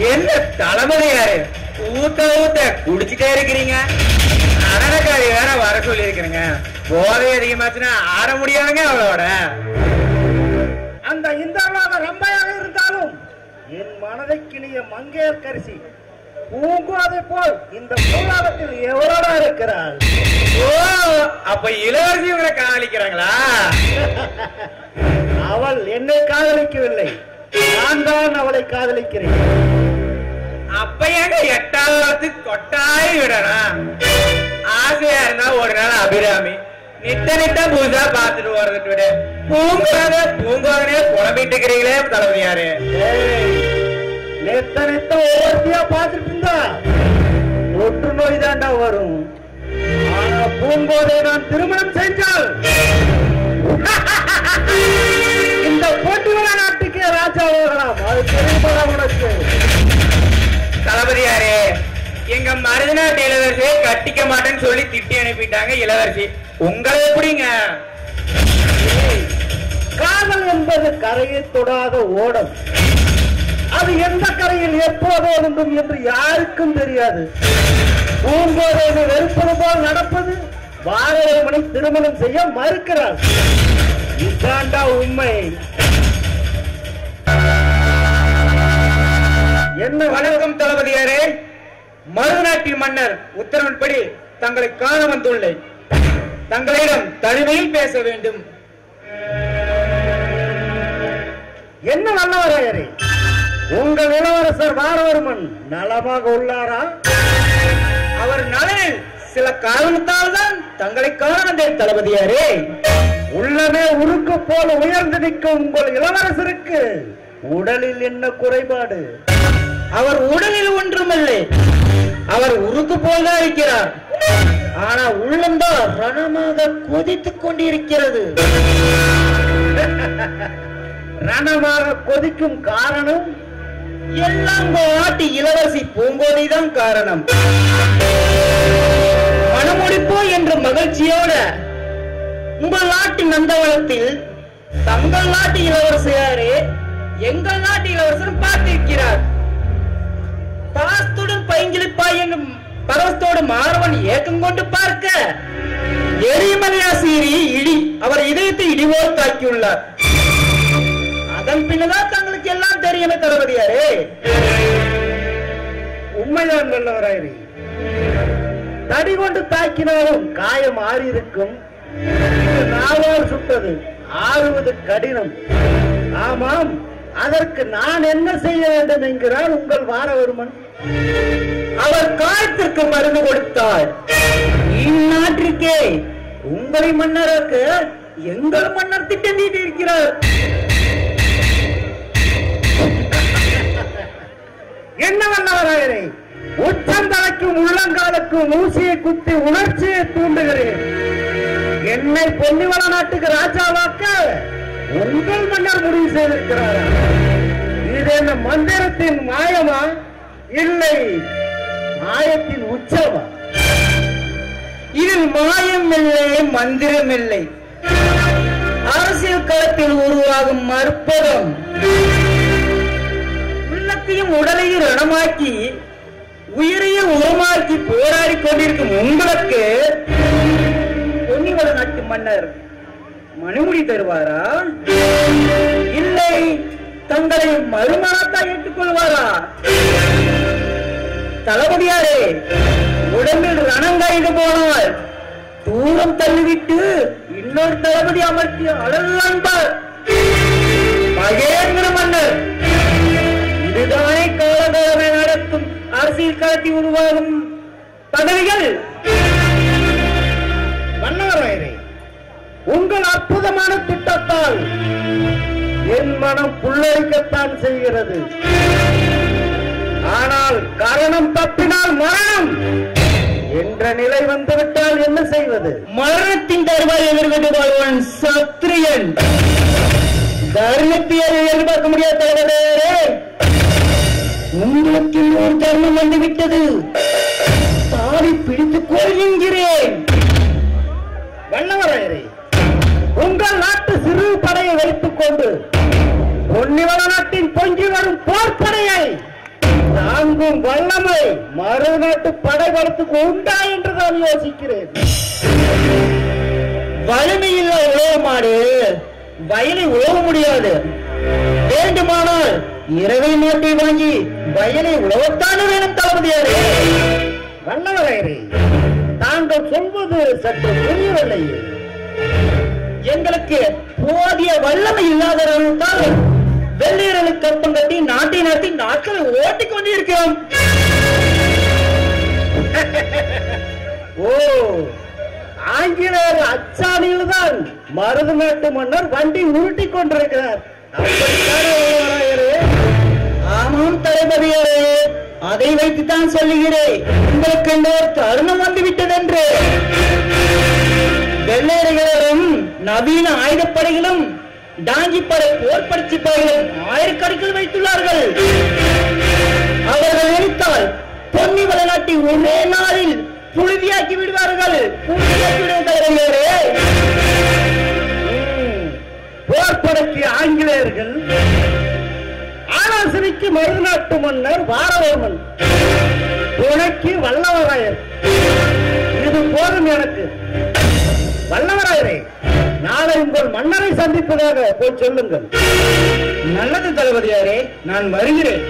என்ன தளபதியாரு ஊத்த ஊத்த குடிச்சுட்டே இருக்கிறீங்க? அனகாரி வேற வர சொல்லி இருக்கிறீங்க. போதை அதிகமாச்சுன்னா ஆட முடியாதுங்க அவளோட. அந்த இந்திரலோக ரம்பையாக இருந்தாலும் என் மனதைக்கினிய மங்கையர்கரசி பூங்கோதை போல் இந்த பூலோகத்தில் எவரோட இருக்கிறாள்? ஓ, அப்ப இளவரசி உங்களை காதலிக்கிறாங்களா? அவள் என்னை காதலிக்கவில்லை, நான் தான் அவளை காதலிக்கிறேன். அப்ப எங்க 8வது கொட்டாய் விடணும். ஆசையா இருந்தா ஒரு நாள் அபிராமி நித்த புதுசா பாத்துட்டு போறதுட்டு விட பூங்கோதனே புலம்பிட்டு இருக்கிறீங்களே தளபதியாரு. நெத்த ஒவ்வொருத்தியா பாத்துட்டு இருந்தா தொற்று நோய் தாண்டா வரும். ஆனா பூங்கோதை நான் திருமணம் செஞ்சால் இந்த போட்டிவள நாட்டுக்கே ராஜா ஆகலாம். அது தெரியுமா உனக்கு? தளபதியாரே, எங்க மருதநாட்டு இளவரசியை கட்டிக்க மாட்டேன்னு சொல்லி திட்டி அனுப்பிட்டாங்க இளவரசி. உங்களை எப்படிங்க? காதல் என்பது கரையை தொடாத ஓடம். அது எந்த கரையில் எப்போது எழுந்தும் என்று யாருக்கும் தெரியாது. பூங்கோதை வெறுப்பது போல் நடப்பது, பாரதமனை திருமணம் செய்ய மறுக்கிறார். இதாண்டா உண்மை. என்ன? வணக்கம் தளபதியாரே. மருதநாட்டின் மன்னர் உத்தரவின்படி தங்களை காண வந்துள்ளேன். தங்களிடம் தனிமையில் பேச வேண்டும். என்ன நல்லவராயரே, உங்கள் இளவரசர் பாரவர்மன் நலமாக உள்ளாரா? அவர் நலனில் சில காரணத்தால் தான் தங்களை காண வந்தேன் தளபதியாரே. உள்ளமே உருக்கு போல உயர்ந்து நிற்கும் உங்கள் இளவரசருக்கு உடலில் என்ன குறைபாடு? அவர் உடலில் ஒன்றுமில்லை, அவர் உருக்கு போல்தான் இருக்கிறார். ஆனா உள்ளம்தான் ரணமாக கொதித்துக் கொண்டிருக்கிறது. ரணமாக கொதிக்கும் காரணம் எல்லாம் நாட்டு இளவரசி பூங்கோதை தான் காரணம். மனமுடிப்போ என்ற மகிழ்ச்சியோட உங்கள் நாட்டு நந்தவனத்தில் தங்கள் நாட்டு இளவரசியாரே எங்கள் நாட்டு இளவரசரும் பார்த்திருக்கிறார். பாஸ்துடன் பைங்கிலிப்பாய் என்னும் பரவத்தோடு மாறவன் ஏக்கம் கொண்டு பார்க்க எரிமலையா சீறி இடி அவர் இதயத்தை இடிவோடு தாக்கியுள்ளார். அதன் பின்னதான் தங்களுக்கு எல்லாம் தெரியுமே தளபதியாரே. உண்மைதான் நல்லவராயிரு. தடி கொண்டு தாக்கினாலும் காயம் ஆறியிருக்கும். நாவால் சுட்டது ஆறுவது கடினம். ஆமாம், அதற்கு நான் என்ன செய்ய வேண்டும் என்கிறார் உங்கள் வாரவர்மன். அவர் காயத்திற்கு மருந்து கொடுத்தார். இந்நாட்டிற்கே உங்களை மன்னராக்க எங்கள் மன்னர் திட்டம் தீட்டியிருக்கிறார். என்ன வல்லவராயரே, உச்சந்தலைக்கும் உள்ளங்காலுக்கும் ஊசியை குத்தி உணர்ச்சியை தூண்டுகிறேன். என்னை பொன்னிவள நாட்டுக்கு ராஜாவாக்க உங்கள் மன்னர் முடிவு செய்திருக்கிறாரா? இது என்ன மந்திரத்தின் மாயமா, இல்லை மாயத்தின் உச்சமா? இதில் மாயம் இல்லை, மந்திரம் இல்லை. அரசியல் களத்தில் உருவாகும் மற்பதம் உள்ளத்தையும் உடலையும் ரணமாக்கி உயிரையும் உரமாக்கி போராடி கொண்டிருக்கும் உங்களுக்கு பொன்னிவள நாட்டு மன்னர் மணிமுடி தருவாரா, இல்லை தங்களை மறுமணத்தா ஏற்றுக்கொள்வாரா? தளபதியாரே, உடம்பில் ரணங்காய்ந்து போனால் தூரம் தள்ளிவிட்டு இன்னொரு தளபதி அமர்த்தி அழகான்பார் மகேந்திர மன்னர். இதுதானே காலகாலமே நடக்கும் அரசியல் களத்தில் உருவாகும் பதவிகள். மன்னவராயரே, உங்கள் அற்புதமான திட்டத்தால் என் மனம் புல்லரிக்கத்தான் செய்கிறது. ஆனால் காரணம் தப்பினால் மரணம் என்ற நிலை வந்துவிட்டால் என்ன செய்வது? மரணத்தின் தருவாய் எதிர்கொண்டு வாழ்வன் சத்திரியன். தர்மத்தை எதிர்பார்க்க முடியாத தலைவரே, உங்களுக்கு ஒரு தர்மம் வந்துவிட்டது. தாடி பிடித்துக் கொள்கிறேன். வல்லவராயரே, உங்கள் நாட்டு சிறு படையை வைத்துக் கொண்டு பொன்னிவள நாட்டின் பொங்கி வரும் போர்ப்படையை இருக்கும் வல்லமை மறுநாட்டு படைபலத்துக்கு உண்டா என்று நான் யோசிக்கிறேன். வலிமையில் உழவு மாடு வயலை உழவ முடியாது. வேண்டுமானால் இரவை மாட்டை வாங்கி வயலை உழவத்தானே வேணும் தளபதியாரே. வல்லவரையரே, தாங்கள் சொல்வது சற்று புரியவில்லை. எங்களுக்கு போதிய வல்லமை இல்லாதவர்களால் வெள்ளையர்களுக்கு கப்பம் கட்டி நாட்டை நடத்தி நாட்களை ஓட்டிக் கொண்டிருக்கிறோம். ஓ, ஆங்கிலேயர் அச்சாணியில் தான் மருது நாட்டு மன்னர் வண்டி உருட்டி கொண்டிருக்கிறார். அப்படித்தானே வல்லவரையரே? ஆமாம் தளபதியாரே, அதை வைத்துத்தான் சொல்லுகிறேன். உங்களுக்கு இந்த ஒரு தருணம் வந்துவிட்டது என்று. வெள்ளையர்களும் நவீன ஆயுதப்படைகளும் டாங்கிப்படை போர்பயிற்சி படைகளும் ஆயிரக்கணக்கில் வைத்துள்ளார்கள். அவர்கள் நினைத்தால் பொன்னி வளநாட்டை ஒரே நாளில் புழுதியாக்கி விடுவார்கள். போர்படைக்கு ஆங்கிலேயர்கள், ஆலோசனைக்கு மருநாட்டு மன்னர் வாரவர்மன், துணைக்கு வல்லவராயர். இது போதும் எனக்கு. வல்லவராயரே, நாளை உங்கள் மன்னரை சந்திப்பதாக போய் சொல்லுங்கள். நல்லது தளபதியாரே, நான் வருகிறேன்.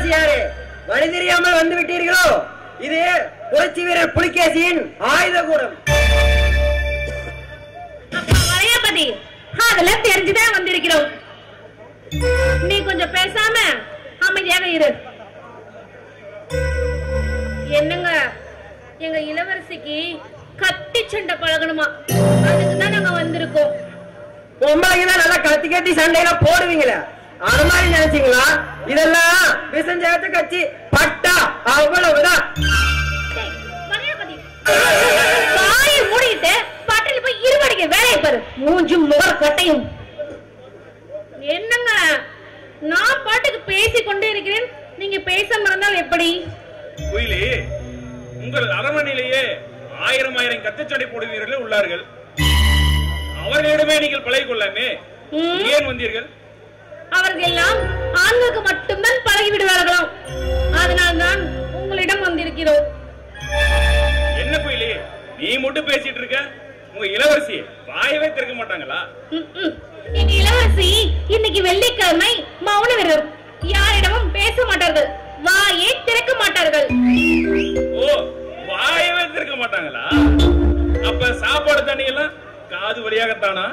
இளவரசியாரே, வழி தெரியாமல் வந்து விட்டீர்களோ? இது புரட்சி வீரர் புலிகேசியின் ஆயுத கூடம். வளையாபதி, அதெல்லாம் தெரிஞ்சுதான் வந்திருக்கிறோம். நீ கொஞ்சம் பேசாம அமைதியாக இரு. என்னங்க, எங்க இளவரசிக்கு கத்தி சண்டை பழகணுமா, அதுக்குதான் நாங்க வந்திருக்கோம். பொம்பளைங்கதான் நல்லா கத்தி கட்டி சண்டையெல்லாம் போடுவீங்களே, அது மாதிரி நினைச்சீங்களா? இதெல்லாம் விசஞ்சகத்து கட்சி பட்டா அவ்வளவுதான். வாயை மூடிட்டு பாட்டில் போய் இருவடிக்க வேலையை பாரு. மூஞ்சும் முகர் கட்டையும். என்னங்க, நான் பாட்டுக்கு பேசிக் கொண்டே இருக்கிறேன், நீங்க பேச மறந்தால் எப்படி? குயிலி, உங்கள் அரண்மனையிலேயே 1000 கத்திச்சண்டை போடுவீர்கள் உள்ளார்கள். அவர்களிடமே நீங்கள் பழகி கொள்ளாமே, ஏன் வந்தீர்கள்? அவர்கள் எல்லாம் ஆண்களுக்கு மட்டும்தான் பழகி விடுவார்களாம், அதனால்தான் உங்களிடம் வந்திருக்கிறோம். என்ன குயிலி, நீ மட்டும் பேசிட்டு இருக்க? உங்க இளவரசி வாயவே திறக்க மாட்டாங்களா? எங்க இளவரசி இன்னைக்கு வெள்ளிக்கிழமை மௌன விரதம், யாரிடமும் பேச மாட்டார்கள், வாயே திறக்க மாட்டார்கள். ஓ, வாயவே திறக்க மாட்டாங்களா? அப்ப சாப்பாடு தண்ணி எல்லாம் காது வழியாகத்தானா?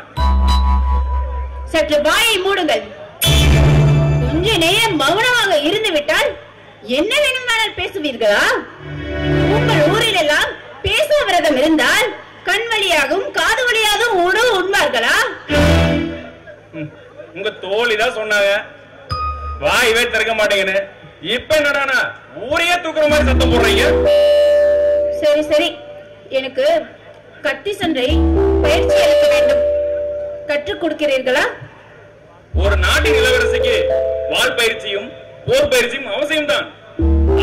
சற்று வாயை மூடுங்கள். கொஞ்ச நேரம் மௌனமாக இருந்து விட்டால் என்ன வேணுமானால் பேசுவீர்களா? உங்கள் ஊரில் எல்லாம் பேச விரதம் இருந்தால் கண் வழியாகவும் காது வழியாகவும் உணவு உண்பார்களா? உங்க தோழிதான் சொன்னாங்க வாயவே திறக்க மாட்டேங்கன்னு. இப்ப என்னடானா ஊரையே தூக்குற மாதிரி சத்தம் போடுறீங்க. சரி சரி, எனக்கு கத்தி சண்டை பயிற்சி அளிக்க வேண்டும், கற்றுக் கொடுக்கிறீர்களா? ஒரு நாட்டின் இளவரசிக்கு வாள் பயிற்சியும் போர் பயிற்சியும் அவசியம்தான்.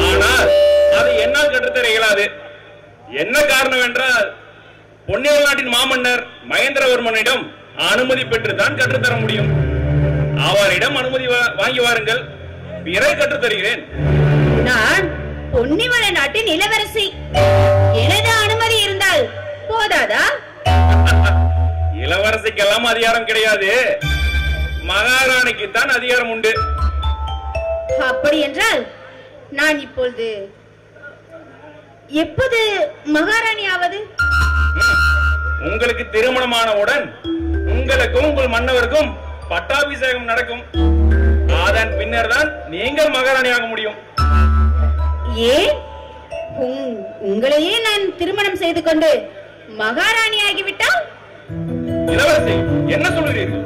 ஆனால் அது என்னால் கற்றுத்தர இயலாது. என்ன காரணம் என்றால், பொன்னியல் நாட்டின் மாமன்னர் மகேந்திரவர்மனிடம் அனுமதி பெற்றுதான் கற்றுத்தர முடியும். அவரிடம் அனுமதி வாங்கி வாருங்கள், பிறகு கற்றுத்தருகிறேன். நான் பொன்னிவள நாட்டின் இளவரசி, எனது அனுமதி இருந்தால் போதாதா? இளவரசிக்கெல்லாம் அதிகாரம் கிடையாது, மகாராணிக்கு தான் அதிகாரம் உண்டு. அப்படி என்றால் நான் இப்பொழுது எப்போது மகாராணி ஆவது? உங்களுக்கு திருமணமானவுடன் உங்களுக்கும் உங்கள் மன்னவருக்கும் பட்டாபிஷேகம் நடக்கும். அதன் பின்னர் தான் நீங்கள் மகாராணி ஆக முடியும். ஏன் உங்களையே நான் திருமணம் செய்து கொண்டு மகாராணி ஆகிவிட்டால்? இளவரசி, என்ன சொல்கிறீர்கள்?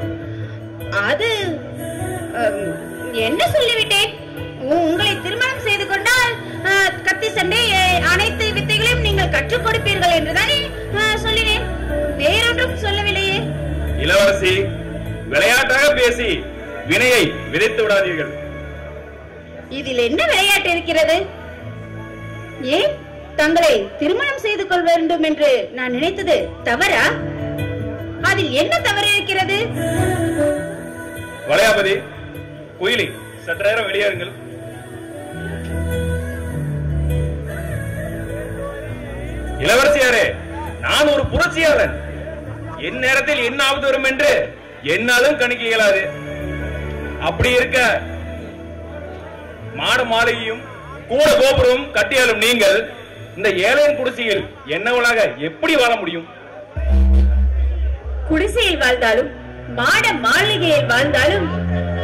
அது என்ன சொல்லிவிட்டேன்? உங்களை திருமணம் செய்து கொண்டால் கத்தி சண்டை அனைத்து வித்தைகளையும் நீங்கள் கற்றுக் கொடுப்பீர்கள் என்றுதானே சொல்லினேன், வேறொன்றும் சொல்லவில்லையே. இளவரசி, விளையாட்டாக பேசி வினையை விதைத்து விடாதீர்கள். இதில் என்ன விளையாட்டு இருக்கிறது? ஏன் தங்களை திருமணம் செய்து கொள்ள வேண்டும் என்று நான் நினைத்தது தவறா? அதில் என்ன தவறு இருக்கிறது? வளையாபதி, குயிலி, சற்று நேரம் வெளியேறுங்கள். இளவரசியாரே, நான் ஒரு புரட்சியாளன். என் நேரத்தில் என்ன ஆபத்து வரும் என்று என்னாலும் கணிக்க இயலாது. அப்படி இருக்க மாடு மாளிகையும் கூட கோபுரம் கட்டியாலும் நீங்கள் இந்த ஏழையின் குடிசையில் என்னவளாக எப்படி வாழ முடியும்? குடிசையில் வாழ்ந்தாலும் மாட மாளிகையில் வாழ்ந்தாலும்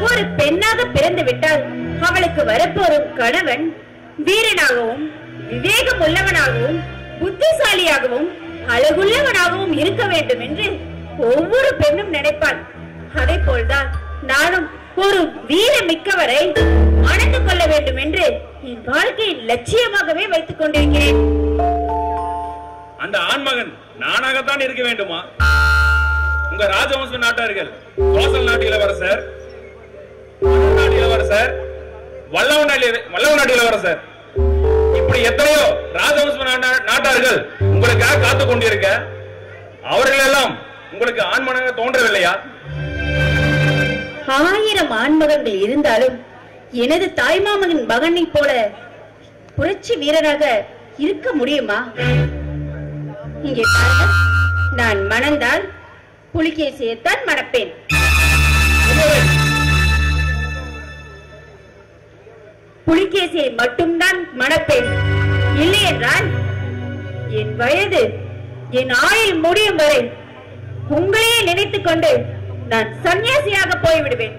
ஒரு பெண்ணாக பிறந்து விட்டால் அவளுக்கு வரப்போறும் கணவன் வீரனாகவும் விவேகம் உள்ளவனாகவும் புத்திசாலியாகவும் அழகுள்ளவனாகவும் இருக்க வேண்டும் என்று ஒவ்வொரு பெண்ணும் நினைப்பாள். அதே போல்தான் நானும் ஒரு வீரமிக்கவரை மணந்து கொள்ள வேண்டும் என்று என் வாழ்க்கையை லட்சியமாகவே வைத்துக் கொண்டிருக்கிறேன். அந்த ஆண்மகன் நானாகத்தான் இருக்க வேண்டுமா? உங்க ராஜவம்ச நாட்டார்கள் கோசல் நாட்டு இளவரசர், நாட்டு இளவரசர், வல்லவ நாட்டு இளவரசர், இப்படி எத்தனையோ ராஜவம்ச நாட்டார்கள் உங்களுக்காக காத்து கொண்டிருக்க, அவர்கள் எல்லாம் உங்களுக்கு ஆண்மகனாக தோன்றவில்லையா? 1000 ஆண்மகன்கள் இருந்தாலும் எனது தாய்மாமன் மகனை போல புரட்சி வீரராக இருக்க முடியுமா? இங்கே பாருங்கள், நான் மணந்தால் புலிகேசியைத்தான் மணப்பேன். புலிகேசியை மட்டும்தான் மணப்பேன். இல்லை என்றால் என் வயது, என் ஆயுள் முடியும் வரை உங்களையே நினைத்துக் கொண்டு நான் சன்னியாசியாக போய்விடுவேன்.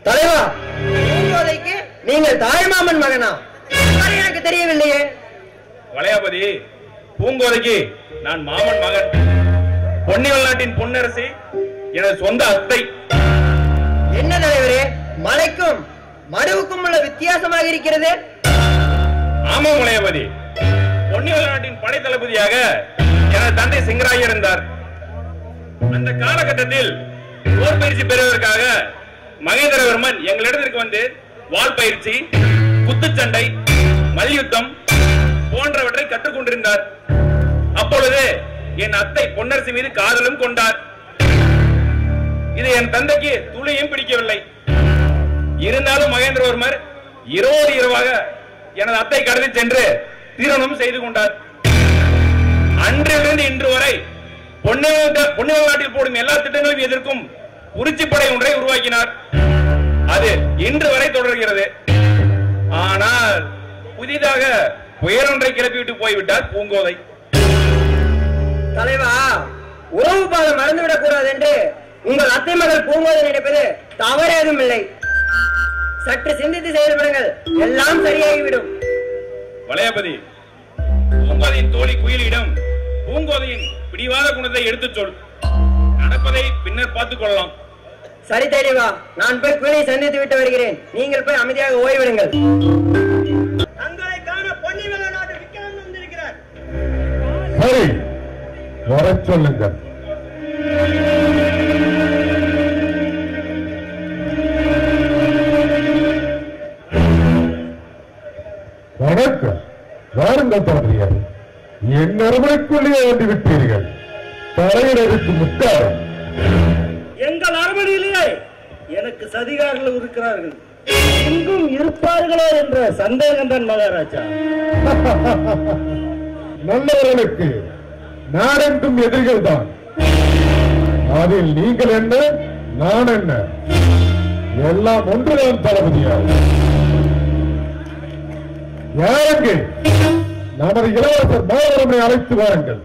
தலைவா, பூங்கோதைக்கு நீங்கள் தாய்மாமன் மகனா? எனக்கு தெரியவில்லையே. வளையாபதி, பூங்கோதைக்கு நான் மாமன் மகன். பொன்னிவள் நாட்டின் பொன்னரசி எனது சொந்த அத்தை. என்ன தலைவரே, மலைக்கும் மடுவுக்கும் உள்ள வித்தியாசமாக இருக்கிறது? ஆமாம் வளையாபதி, பொன்னிவள் நாட்டின் படை தளபதியாக எனது தந்தை சிங்கராயர் இருந்தார். அந்த காலகட்டத்தில் போர் பயிற்சி பெறுவதற்காக மகேந்திரவர்மன் எங்களிடத்திற்கு வந்து வாள் பயிற்சி, குத்துச்சண்டை, மல்யுத்தம் போன்றவற்றை கற்றுக்கொண்டிருந்தார். அப்பொழுது என் அத்தை பொன்னரசி மீது காதலும் கொண்டார். இது என் தந்தைக்கு துளியும் பிடிக்கவில்லை. இருந்தாலும் மகேந்திரவர்மர் இரவோடு இரவாக எனது அத்தை கடத்தி சென்று திருமணம் செய்து கொண்டார். அன்றிலிருந்து இன்று வரை பொன்னிவள் நாட்டில் போடும் எல்லா திட்டங்களையும் எதிர்க்கும் புரட்சிப்படை ஒன்றை உருவாக்கினார். அது இன்று வரை தொடர்கிறது. ஆனால் புதிதாக புயல் ஒன்றை கிளப்பிவிட்டு போய்விட்டார் பூங்கோதை. தலைவா, உறவு பாதம் மறந்துவிடக் கூடாது என்று உங்கள் அத்தை மகள் பூங்கோதை நினைப்பது தவறேதும் இல்லை. சற்று சிந்தித்து செயல்படுங்கள், எல்லாம் சரியாகிவிடும். வளையாபதி, பூங்கோதையின் தோழி குயிலிடம் பூங்கோதையின் பிடிவாத குணத்தை எடுத்துச் சொல். நடப்பதை பின்னர் பார்த்துக் கொள்ளலாம். சரி தலைவா, நான் போய் குயிலை சந்தித்து விட்டு வருகிறேன். நீங்கள் போய் அமைதியாக ஓய்விடுங்கள். தங்களை காண பொன்னிவள் நாட்டு விக்கிரமன் வந்திருக்கிறார். சரி, வர சொல்லுங்கள். வணக்கம். வாருங்கள் தோன்றியது. என் அரண்மனைக்குள்ளே வந்து விட்டீர்கள். தலையிடருக்கு முக்காரம். எங்கள் அரண்மனையிலேயே எனக்கு சதிகாரர்கள் இருக்கிறார்கள். எங்கும் இருப்பார்களோ என்ற சந்தேகம் தான் மகாராஜா. நல்லவர்களுக்கு நாடெங்கும் எதிரிகள் தான். அதில் நீங்கள் என்ன, நான் என்ன, எல்லாம் ஒன்றுதான் தளபதியாகும். யாருங்க நமது இளவரசர் மாவரமை அழைத்து வாருங்கள்.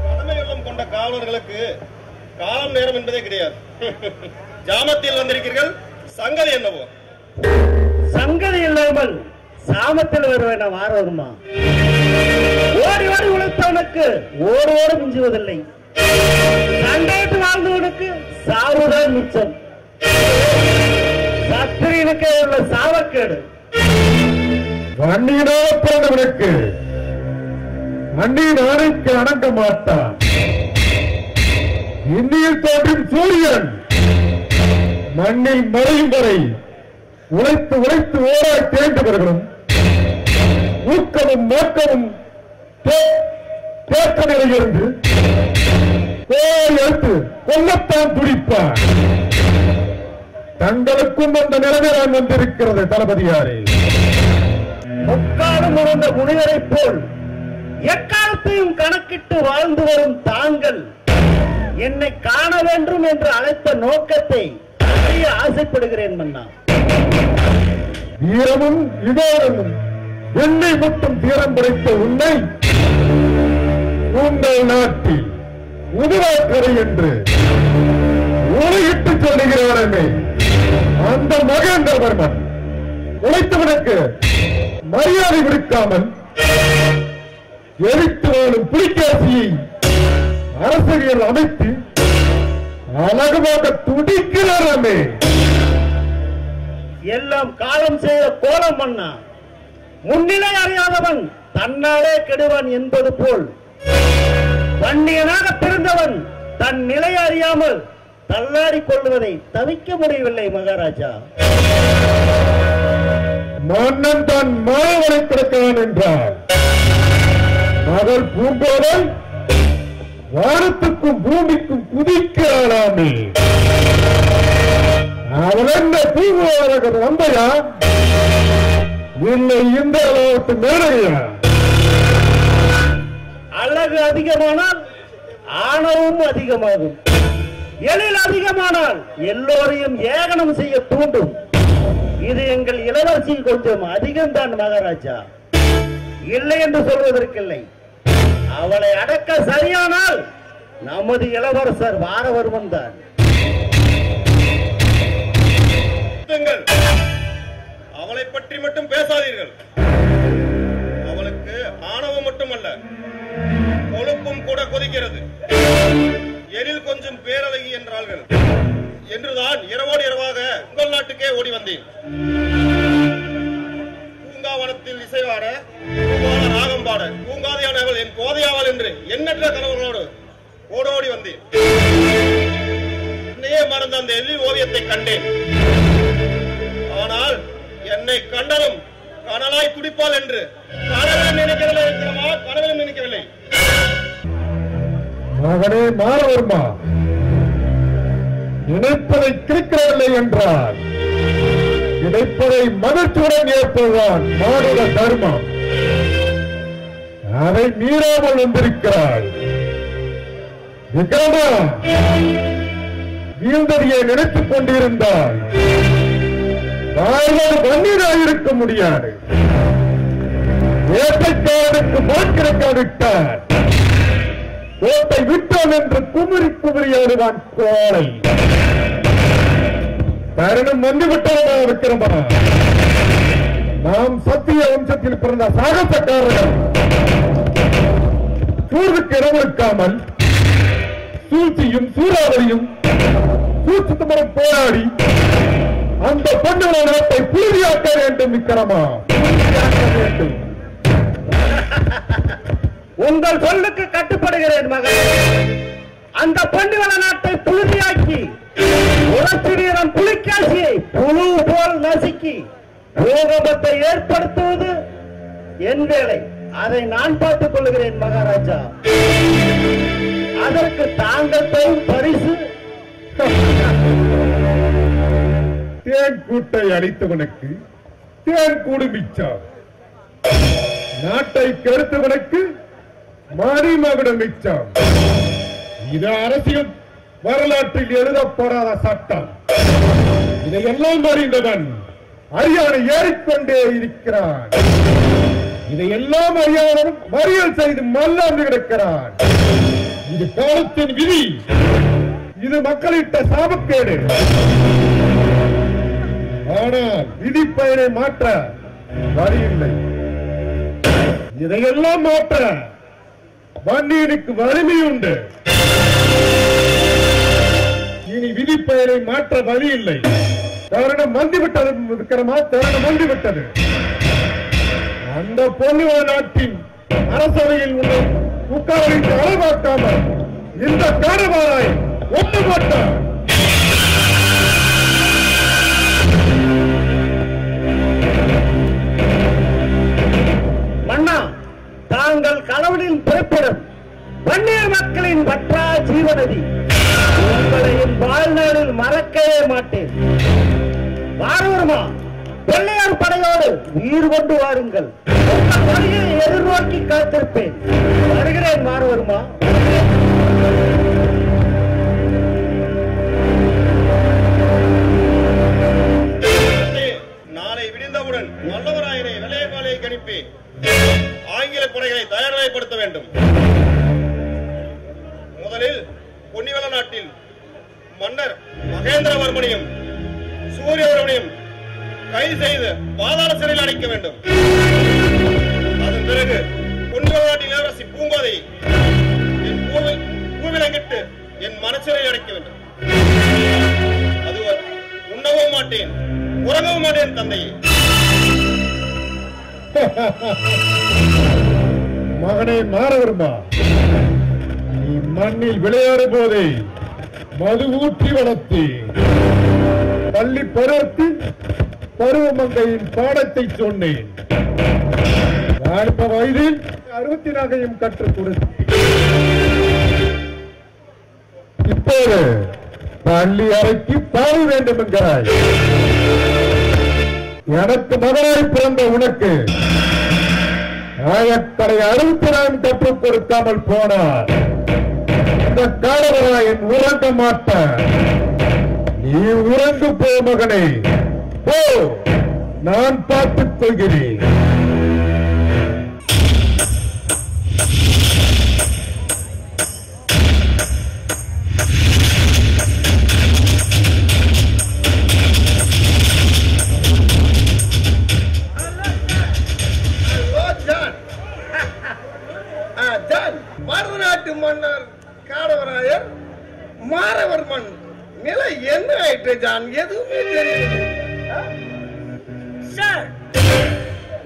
கடமையுள்ளம் கொண்ட காவலர்களுக்கு காலம் நேரம் என்பதே கிடையாது. ஜாமத்தில் வந்திருக்கிறீர்கள், சங்கதி என்னவோ? சங்கதி இல்லாமல் சாமத்தில் வருவேன் வாரமா? ஓடி ஓடி உழைத்தவனுக்கு ஓடோடு மிஞ்சுவதில்லை. சண்டையிட்டு வாழ்ந்தவனுக்கு சாவுதான் மிச்சம். சத்திரியனுக்கு உள்ள சாவக்கேடு. வண்டியினால பிறந்தவனுக்கு வண்டியின் ஆணைக்கு அணங்க மாட்டான். இந்தியில் தோன்றும் சூரியன் மண்ணில் மறையும் வரை உழைத்து உழைத்து ஓராய் தேர்ந்தவர்களும் ஊக்கமும் நோக்கமும் தேக்க நிலையிலிருந்து எடுத்து கொல்லத்தான் துடிப்பார். தங்களுக்கும் அந்த நிலைமைதான் வந்திருக்கிறது தளபதியாரே. முக்காலம் உணர்ந்த முனிவரை போல் எக்காலத்தையும் கணக்கிட்டு வாழ்ந்து வரும் தாங்கள் என்னை காண வேண்டும் என்று அழைத்த நோக்கத்தை அறிய ஆசைப்படுகிறேன் மன்னா. வீரமும் விவாதமும் என்னை மட்டும் தீரம் படைத்த உன்னை உங்கள் நாட்டில் உதவாக்கரை என்று உலகிட்டு சொல்லுகிறாரே அந்த மகேந்திரவர்மன் உழைத்தவனுக்கு மரியாதை விடுக்காமல் எரித்து வாழும் புலிகேசியை அரசியல் அமைத்து அழகமாக துடிக்கிறாரே. எல்லாம் காலம் செய்த கோலம் மன்னா. முன்னிலை அறியாதவன் தன்னாலே கெடுவான் என்பது போல் பண்டியனாக பிறந்தவன் தன் நிலை அறியாமல் தள்ளாடி கொள்வதை தவிக்க முடியவில்லை மகாராஜா. மன்னன் தான் மாவரை கிடக்கிறான் என்றார். மகள் பூங்கோதை வானத்துக்கும் பூமிக்கும் குதிக்கிறாளாமே. அவள் என்ன பூங்கோதை நம்பையா இல்லை இந்த அளவுக்கு மேலையா? அழகு அதிகமானால் ஆணவம் அதிகமாகும். எழில் அதிகமானால் எல்லோரையும் ஏகனம் செய்ய தூண்டும். இது எங்கள் இளவரசி கொஞ்சம் அதிகம்தான் மகாராஜா, இல்லை என்று சொல்வதற்கில்லை. அவளை அடக்க சரியானால் நமது இளவரசர் வாரவர்மன் தான். அவளை பற்றி மட்டும் பேசாதீர்கள். அவளுக்கு ஆணவம் மட்டுமல்ல, கொழுப்பும் கூட கொதிக்கிறது. எழில் கொஞ்சம் பேரழகி என்றார்கள் என்றுதான் இரவோடு இரவாக உங்கள் நாட்டுக்கே ஓடி வந்தேன். பூங்காவனத்தில் இசைவாட, ராகம் பாட, பூங்காதையானவள் என் கோதையாவள் என்று எண்ணற்ற கனவுகளோடு ஓடோடி வந்தேன். என்னையே மறந்த அந்த எழில் ஓவியத்தை கண்டேன். ஆனால் என்னை கண்டதும் கனலாய் துடிப்பாள் என்று கனவிலும் நினைக்கவில்லை இருக்கிறமா, கனவிலும் நினைக்கவில்லை. மகனே மாரவர்மா, நினைப்பதை கிடைக்கவில்லை என்றால் கிடைப்பதை மகிழ்ச்சியுடன் ஏற்பதுதான் மாநில தர்மம். அதை மீறாமல் வந்திருக்கிறாய். விக்ரமா, வீழ்ந்ததையே நினைத்துக் கொண்டிருந்தால் வாழ்வது மண்ணீராக இருக்க முடியாது. வேட்டைக்காரனுக்கு மான் கிடைக்காவிட்டார் கோட்டை விட்டோம் என்று குமரி குமரியாடுவான் கோளை. தருணம் வந்துவிட்டதா விக்ரமா? நாம் சத்திய வம்சத்தில் பிறந்த சாகசக்காரர்கள் சூழ்வுக்கு இடமளிக்காமல் சூழ்ச்சியும் சூறாவளியும் சூழ்ச்சித்தமரம் போராடி அந்த பொண்ணுடைய நாட்டை புழுதியாக்க வேண்டும். விக்ரமா, வேண்டும். உங்கள் சொல்லுக்கு கட்டுப்படுகிறேன் மகன். அந்த பொன்னிவள நாட்டை புழுதியாக்கி உரசிரியரன் புலிக்காசியை புழு போல் நசுக்கி பூகம்பத்தை ஏற்படுத்துவது என் வேலை. அதை நான் பார்த்துக் கொள்கிறேன் மகாராஜா. அதற்கு தாங்கள் தரும் பரிசு தேன் கூட்டை அளித்தவனுக்கு தேன் கூடு மிச்சம், நாட்டை கெடுத்தவனுக்கு மணிமகுடம் மிச்சம். இது அரசியல் வரலாற்றில் எழுதப்படாத சட்டம். இதையெல்லாம் அறிந்தவன் அரியானை ஏறிக்கொண்டே இருக்கிறான். இதையெல்லாம் அறியாதவன் மறியல் செய்து மல்லாந்து கிடக்கிறான். இது காலத்தின் விதி. இது மக்களிட்ட சாபக்கேடு. ஆனால் விதி பெயரை மாற்ற வழி இல்லை. இதையெல்லாம் மாற்ற வன்னியனுக்கு வலிமை உண்டு. இனி விதி பெயரை மாற்ற வழி இல்லை. தருணம் வந்துவிட்டது விக்ரமா, தருணம் வந்துவிட்டது. அந்த பொன்னிவள நாட்டின் அரசவையில் உள்ள உட்காரின் அளவாக்காமல் இந்த காரவாராய் ஒன்று போட்டார். மன்னா, தாங்கள் கடவுளின் பிறப்பிடம் வன்னியர் மக்களின் வற்றா ஜீவநதி. உங்களை என் வாழ்நாளில் மறக்கவே மாட்டேன். வாரவர்மா, வெள்ளையார் படையோடு உயிர் கொண்டு வாருங்கள். உங்கள் வருகையை எதிர்நோக்கி காத்திருப்பேன். வருகிறேன் வாரவர்மா. நாளை விடிந்தவுடன் வல்லவராயனை வெள்ளையர்களை கணிப்பி ஆங்கில படைகளை தயார்நிலைப்படுத்த வேண்டும். முதலில் பொன்னிவள நாட்டில் மன்னர் மகேந்திரவர்மனையும் சூரியவர்மனையும் கைது செய்து பாதாள சிறையில் அடைக்க வேண்டும். அதன் பிறகு பொன்னிவள நாட்டில் இளவரசி பூங்கோதை என் பூவிலங்கிட்டு என் மனச்சிறையில் அடைக்க வேண்டும். அதுவரை உண்ணவும் மாட்டேன், உறங்கவும் மாட்டேன் தந்தையே. மகனே மாரவர்மா, நீ மண்ணில் விளையாடும் போதே மது ஊற்றி வளர்த்து பள்ளி பருவத்து பருவமங்கையின் பாடத்தை சொன்னேன். அடுத்த வயதில் 60 நகையும் கற்றுக் கொடுத்து இப்போது பள்ளி அறைக்கு பாவி வேண்டும் என்கிறாய். எனக்கு மகனாய் பிறந்த உனக்கு ஆயக்கடை அறுத்து நான் கற்றுக் கொடுக்காமல் போனார் இந்த காடவராயன் உறங்க மாட்டான். நீ உறங்கு போ மகனே, போ, நான் பார்த்துக் கொள்கிறேன். மருநாட்டு மன்னர் காடவராயர் மாரவர்மன் நிலை என்ன ஆயிற்று ஜான்? எதுவுமே தெரியல சார்.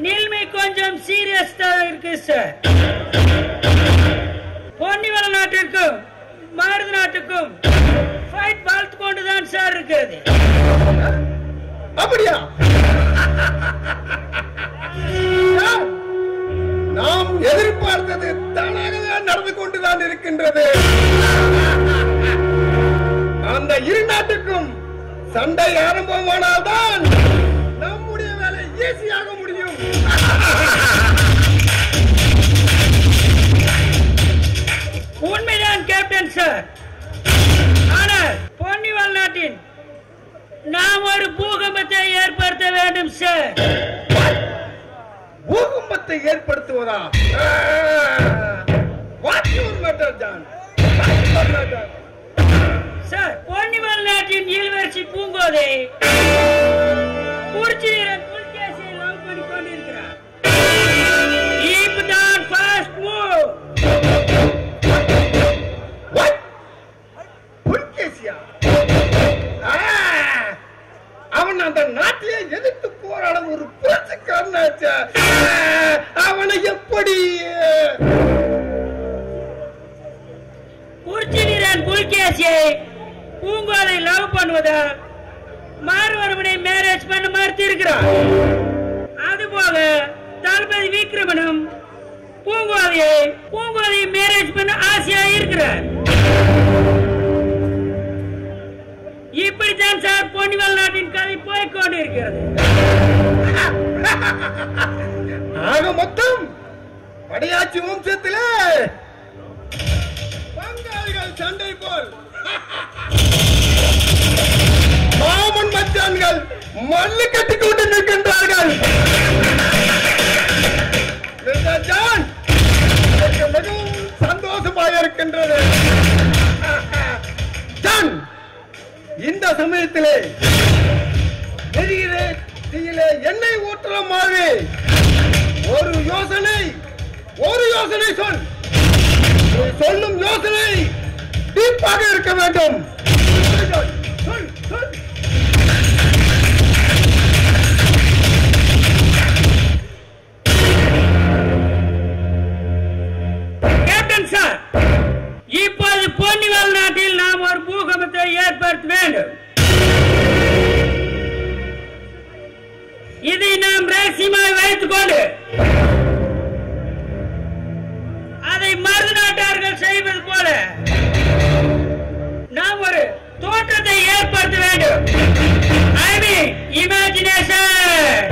நிலைமை கொஞ்சம் சீரியஸ் தான் இருக்கு சார். பொன்னிவள நாட்டிற்கும் மருது நாட்டுக்கும் ஃபைட் பார்த்து கொண்டுதான் சார் இருக்கிறது. அப்படியா? நாம் எதிர்பார்த்தது தானாகவே நடந்து கொண்டுதான் இருக்கின்றது. அந்த இரு நாட்டுக்கும் சண்டை ஆரம்பமானால்தான் நம்முடைய வேலை ஈஸியாக முடியும். உண்மைதான் கேப்டன் சார். ஆனால் பொன்னிவள நாட்டின் நாம் ஒரு பூகம்பத்தை ஏற்படுத்த வேண்டும் சார். பூகம்பத்தை ஏற்படுத்துவதா? சார், பொன்னிவள நாட்டின் இளவரசி பூங்கோதை குறிச்சி வீரன் புலிகேசியை லவ் பண்ணி கொண்டிருக்கிறார். இப்பதான் ஃபாஸ்ட் மூவ். புலிகேசியா? அவன் அந்த நாட்டிலே எதிர்த்து போராடும் ஒரு புரட்சிக்காரனாச்சா? அவனை எப்படி? குறிச்சி வீரன் புலிகேசியை பூங்கோதை லவ் பண்ணுவதால் மாறுவர்மனை மேரேஜ் பண்ண மறுத்து இருக்கிறார். அதுபோக தளபதி விக்ரமனும் பூங்கோதையை மேரேஜ் பண்ண ஆசையா இருக்கிறார். இப்படித்தான் சார் பொன்னிவள நாட்டின் கதை போய்கொண்டு இருக்கிறது. ஆக மொத்தம் படையாட்சி வம்சத்திலே பங்காளிகள் சண்டை போல் மாமன் மச்சான்கள் மல்லு கட்டிக் கொண்டு நிற்கின்றார்கள். மிகவும் சந்தோஷமாக இருக்கின்றது. இந்த சமயத்திலே தீயிலே எண்ணெய் ஊற்றுற மாதிரி ஒரு யோசனை சொல். சொல்லும் யோசனை டீப்பாக இருக்க வேண்டும். சொல். கேப்டன் சார், இப்போது பொன்னிவள நாட்டில் நாம் ஒரு பூகம்பத்தை ஏற்படுத்த வேண்டும். இதை நாம் ரகசியமாக வைத்துக் கொண்டு அதை மருது நாட்டார்கள் செய்வது போல நாம் ஒரு தோற்றத்தை ஏற்படுத்த வேண்டும். ஐ மீன் இமேஜினேஷன்.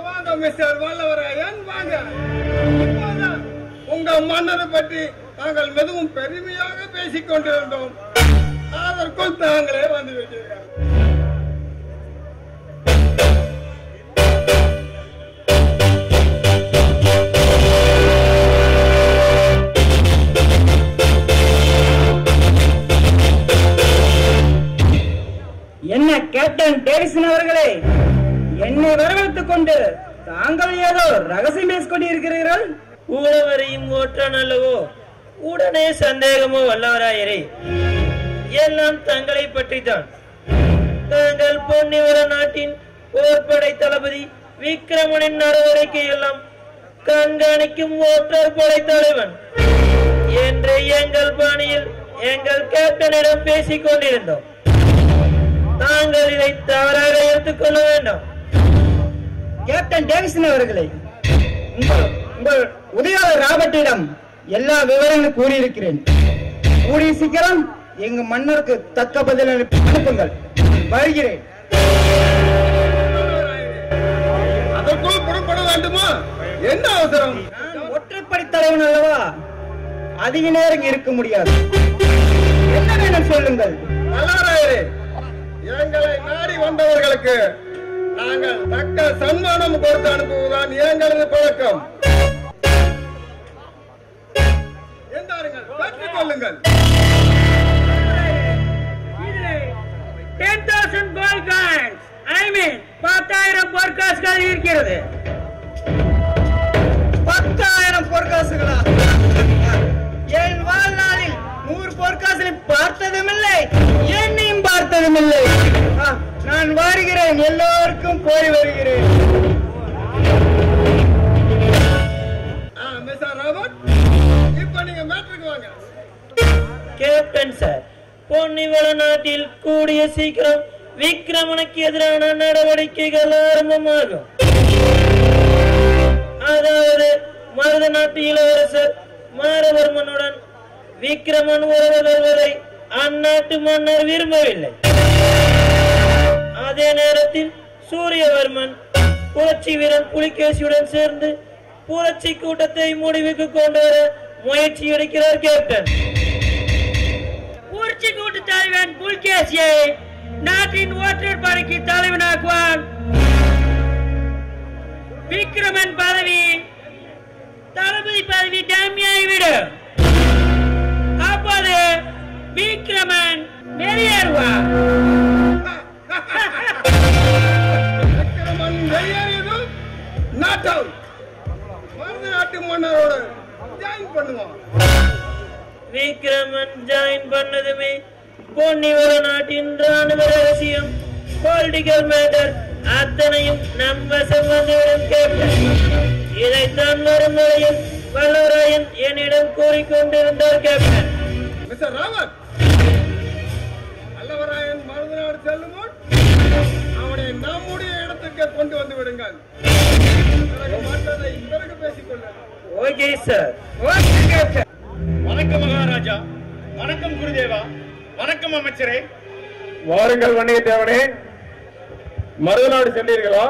வாங்க மிஸ்டர் வல்லவராயன், வாங்க. உங்க மன்னரை பற்றி நாங்கள் மிகவும் பெருமையாக பேசிக் கொண்டிருந்தோம். அதற்குள் தாங்களே வந்து விட்டீர்கள். என்ன கேப்டன் டேவிசன் அவர்களே, என்னை வரவழைத்துக் கொண்டு தாங்கள் ஏதோ ரகசியம் பேசிக் கொண்டிருக்கிறீர்கள். ஊழவரையும் ஓற்றான் அல்லவோ, உடனே சந்தேகமோ வல்லவராயரே. எல்லாம் தங்களை பற்றித்தான். தாங்கள் பொன்னிவள நாட்டின் போர்படை தளபதி விக்ரமனின் நடவடிக்கை எல்லாம் கண்காணிக்கும் ஓட்டர் படை தலைவன் என்று எங்கள் பாணியில் எங்கள் கேப்டனிடம் பேசிக் கொண்டிருந்தோம். தாங்கள் இதை தவறாக எடுத்துக்கொள்ள வேண்டாம். கேப்டன் டேவிசன் அவர்களே, உங்கள் உதவியாளர் ராபர்ட்டிடம் எல்லா விவரங்களும் கூறியிருக்கிறேன். கூடிய சீக்கிரம் எங்க மன்னருக்கு தக்க பதில் அனுப்புங்கள். வருகிறேன். அதற்குள் புறப்பட வேண்டுமா? என்ன அவசரம்? நான் ஒற்றைப்படை தலைவன் அல்லவா, அதிக நேரம் இருக்க முடியாது. என்ன வேணும் சொல்லுங்கள். மல்லவராயரே, எங்களை நாடி வந்தவர்களுக்கு நாங்கள் தக்க சன்மானம் கொடுத்து அனுப்புவதுதான் எங்களது பழக்கம். என்றார்கள், பெற்றுக் கொள்ளுங்கள். 10,000 gold coins. I mean 10,000 பொற்காசுகள் இருக்கிறது. 10,000 பொற்காசுகளா? என் வாழ்நாளில் 100 பொற்காசுகளை பார்த்ததுமில்லை, என்னையும் பார்த்ததுமில்லை. நான் வருகிறேன், எல்லோருக்கும் போய் வருகிறேன். மிஸ்டர் ராபர்ட், இப்ப நீங்க மேட்ருக்கு வாங்க. கேப்டன் சார், பொன்னிவள நாட்டில் கூடிய சீக்கிரம் விக்ரமனுக்கு எதிரான நடவடிக்கைகள் ஆரம்பமாகும். அதாவது மருத நாட்டு இளவரசர் மாரவர்மனுடன் விக்ரமன் உறவு கொள்வதை அந்நாட்டு மன்னர் விரும்பவில்லை. அதே நேரத்தில் சூரியவர்மன் புரட்சி வீரன் புலிகேசியுடன் சேர்ந்து புரட்சி கூட்டத்தை முடிவுக்கு கொண்டு வர முயற்சி எடுக்கிறார் கேப்டன். புரட்சி கூட்டு தலைவன் புலிகேசியை நாட்டின் ஒற்றர் படைக்கு தலைவனாக்குவான். விக்ரமன் பதவி, தளபதி பதவி டம்மியாகிவிடும். அப்போது விக்ரமன் வெளியேறுவான். விக்ரமன் வெளியேறியதும் நாட் அவுட். மருத நாட்டு மன்னரோடு ஜாயின் பண்ணுவான். விக்ரமன் ஜாயின் பண்ணதுமே பொன்னிவள நாட்டின் ராணுவ ரகசியம், பொலிட்டிக்கல் மேட்டர் அத்தனையும் நம் வசம் வந்துவிடும் கேப்டன். இதைத்தான் வரும் வரையில் வல்லவராயன் என்னிடம் கூறிக்கொண்டிருந்தார் கேப்டன். மிஸ்டர் ராபர்ட், வல்லவராயன் மருத நாடு செல்லும் முன் அவனை நம்முடைய இடத்துக்கு கொண்டு வந்து விடுங்கள். பிறகு மற்றதை பிறகு பேசிக்கொள்ளலாம். Okay sir. Okay captain. வணக்கம் மகாராஜா. வணக்கம் குருதேவா. வணக்கம் அமைச்சரே. வாருங்கள் வன்னியத்தேவனே, மருதநாடு சென்றீர்களா?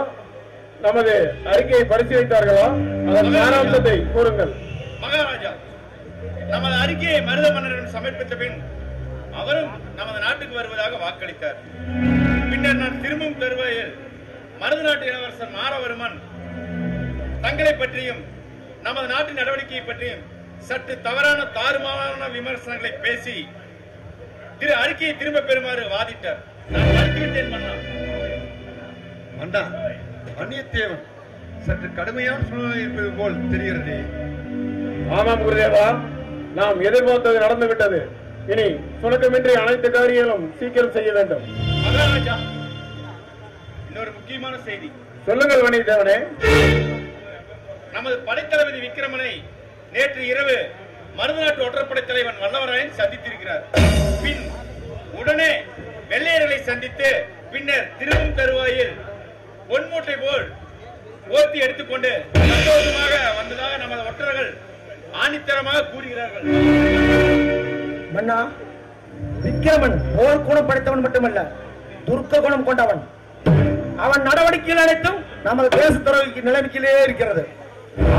நமது அறிக்கையை பரிசீலித்தார்களா? அதன் சாராம்சத்தை கூறுங்கள். மகாராஜா, நமது அறிக்கையை மருத மன்னரிடம் சமர்ப்பித்த பின் அவரும் நமது நாட்டுக்கு வருவதாக வாக்களித்தார். பின்னர் நான் திரும்பும் தருவாயில் மருத நாட்டு இளவரசர் மாரவர்மன் தங்களை பற்றியும் நமது நாட்டின் நடவடிக்கையை பற்றியும் சற்று தவறான தாறுமாறான விமர்சனங்களை பேசி அறிக்கையை திரும்ப பெறுமாறு வாதிட்டார். நான் மறுத்துவிட்டேன் மன்னா. அண்ணா, வன்னியத்தேவன் சற்று கடுமையான சூழ்நிலை இருப்பது போல் தெரிகிறது. ஆமாம் குருதேவா, நாம் எதிர்பார்த்தது நடந்து விட்டது. இனி சுணக்கமின்றி அனைத்து காரியங்களும் சீக்கிரம் செய்ய வேண்டும். மகாராஜா, இன்னொரு முக்கியமான செய்தி. சொல்லுங்கள் வன்னியத்தேவனே. நமது படைத்தளபதி விக்ரமனை நேற்று இரவு மருத நாட்டு ஒற்றற்படை தலைவன் வல்லவராயன் சந்தித்திருக்கிறார். பின் உடனே வெள்ளையர்களை சந்தித்து பின்னர் திரும்பும் தருவாயில் பொன்மூட்டை போல் ஓர்த்தி எடுத்துக்கொண்டு சந்தோஷமாக வந்ததாக நமது ஒற்றர்கள் ஆணித்தரமாக கூறுகிறார்கள். மன்னா, விக்ரமன் போர் குணம் படைத்தவன் மட்டுமல்ல, துர்க்க குணம் கொண்டவன். அவன் நடவடிக்கைகள் அனைத்தும் நமது தேச துறவிக்கு நிலைமைக்கிலே இருக்கிறது.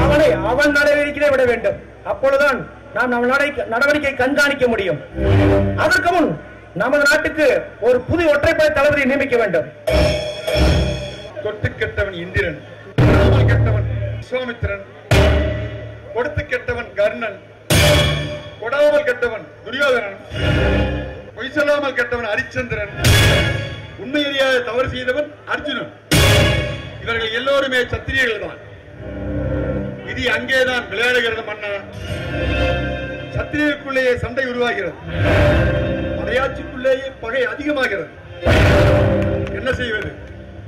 அவனை அவன் நடவடிக்கையிலே விட வேண்டும். அப்பொழுதுதான் நாம் நம்ம நடவடிக்கை கண்காணிக்க முடியும். அதற்கு முன் நமது நாட்டுக்கு ஒரு புதிய ஒற்றைப்படை தளபதியை நியமிக்க வேண்டும். தொட்டு கெட்டவன் இந்திரன், கெட்டவன் விஸ்வாமித்திரன், கொடுத்து கெட்டவன் கர்ணன், கொடாமல் கெட்டவன் துரியோதனன், பொய் சொல்லாமல் கெட்டவன் ஹரிச்சந்திரன், உண்மையறியாத தவறு செய்தவன் அர்ஜுனன். இவர்கள் எல்லோருமே சத்திரியர்கள் தான். இது அங்கேதான் விளையாடுகிறது மன்னா. சத்திரியருக்குள்ளேயே சண்டை உருவாகிறது, படையாட்சிக்குள்ளேயே பகை அதிகமாகிறது. என்ன செய்வது?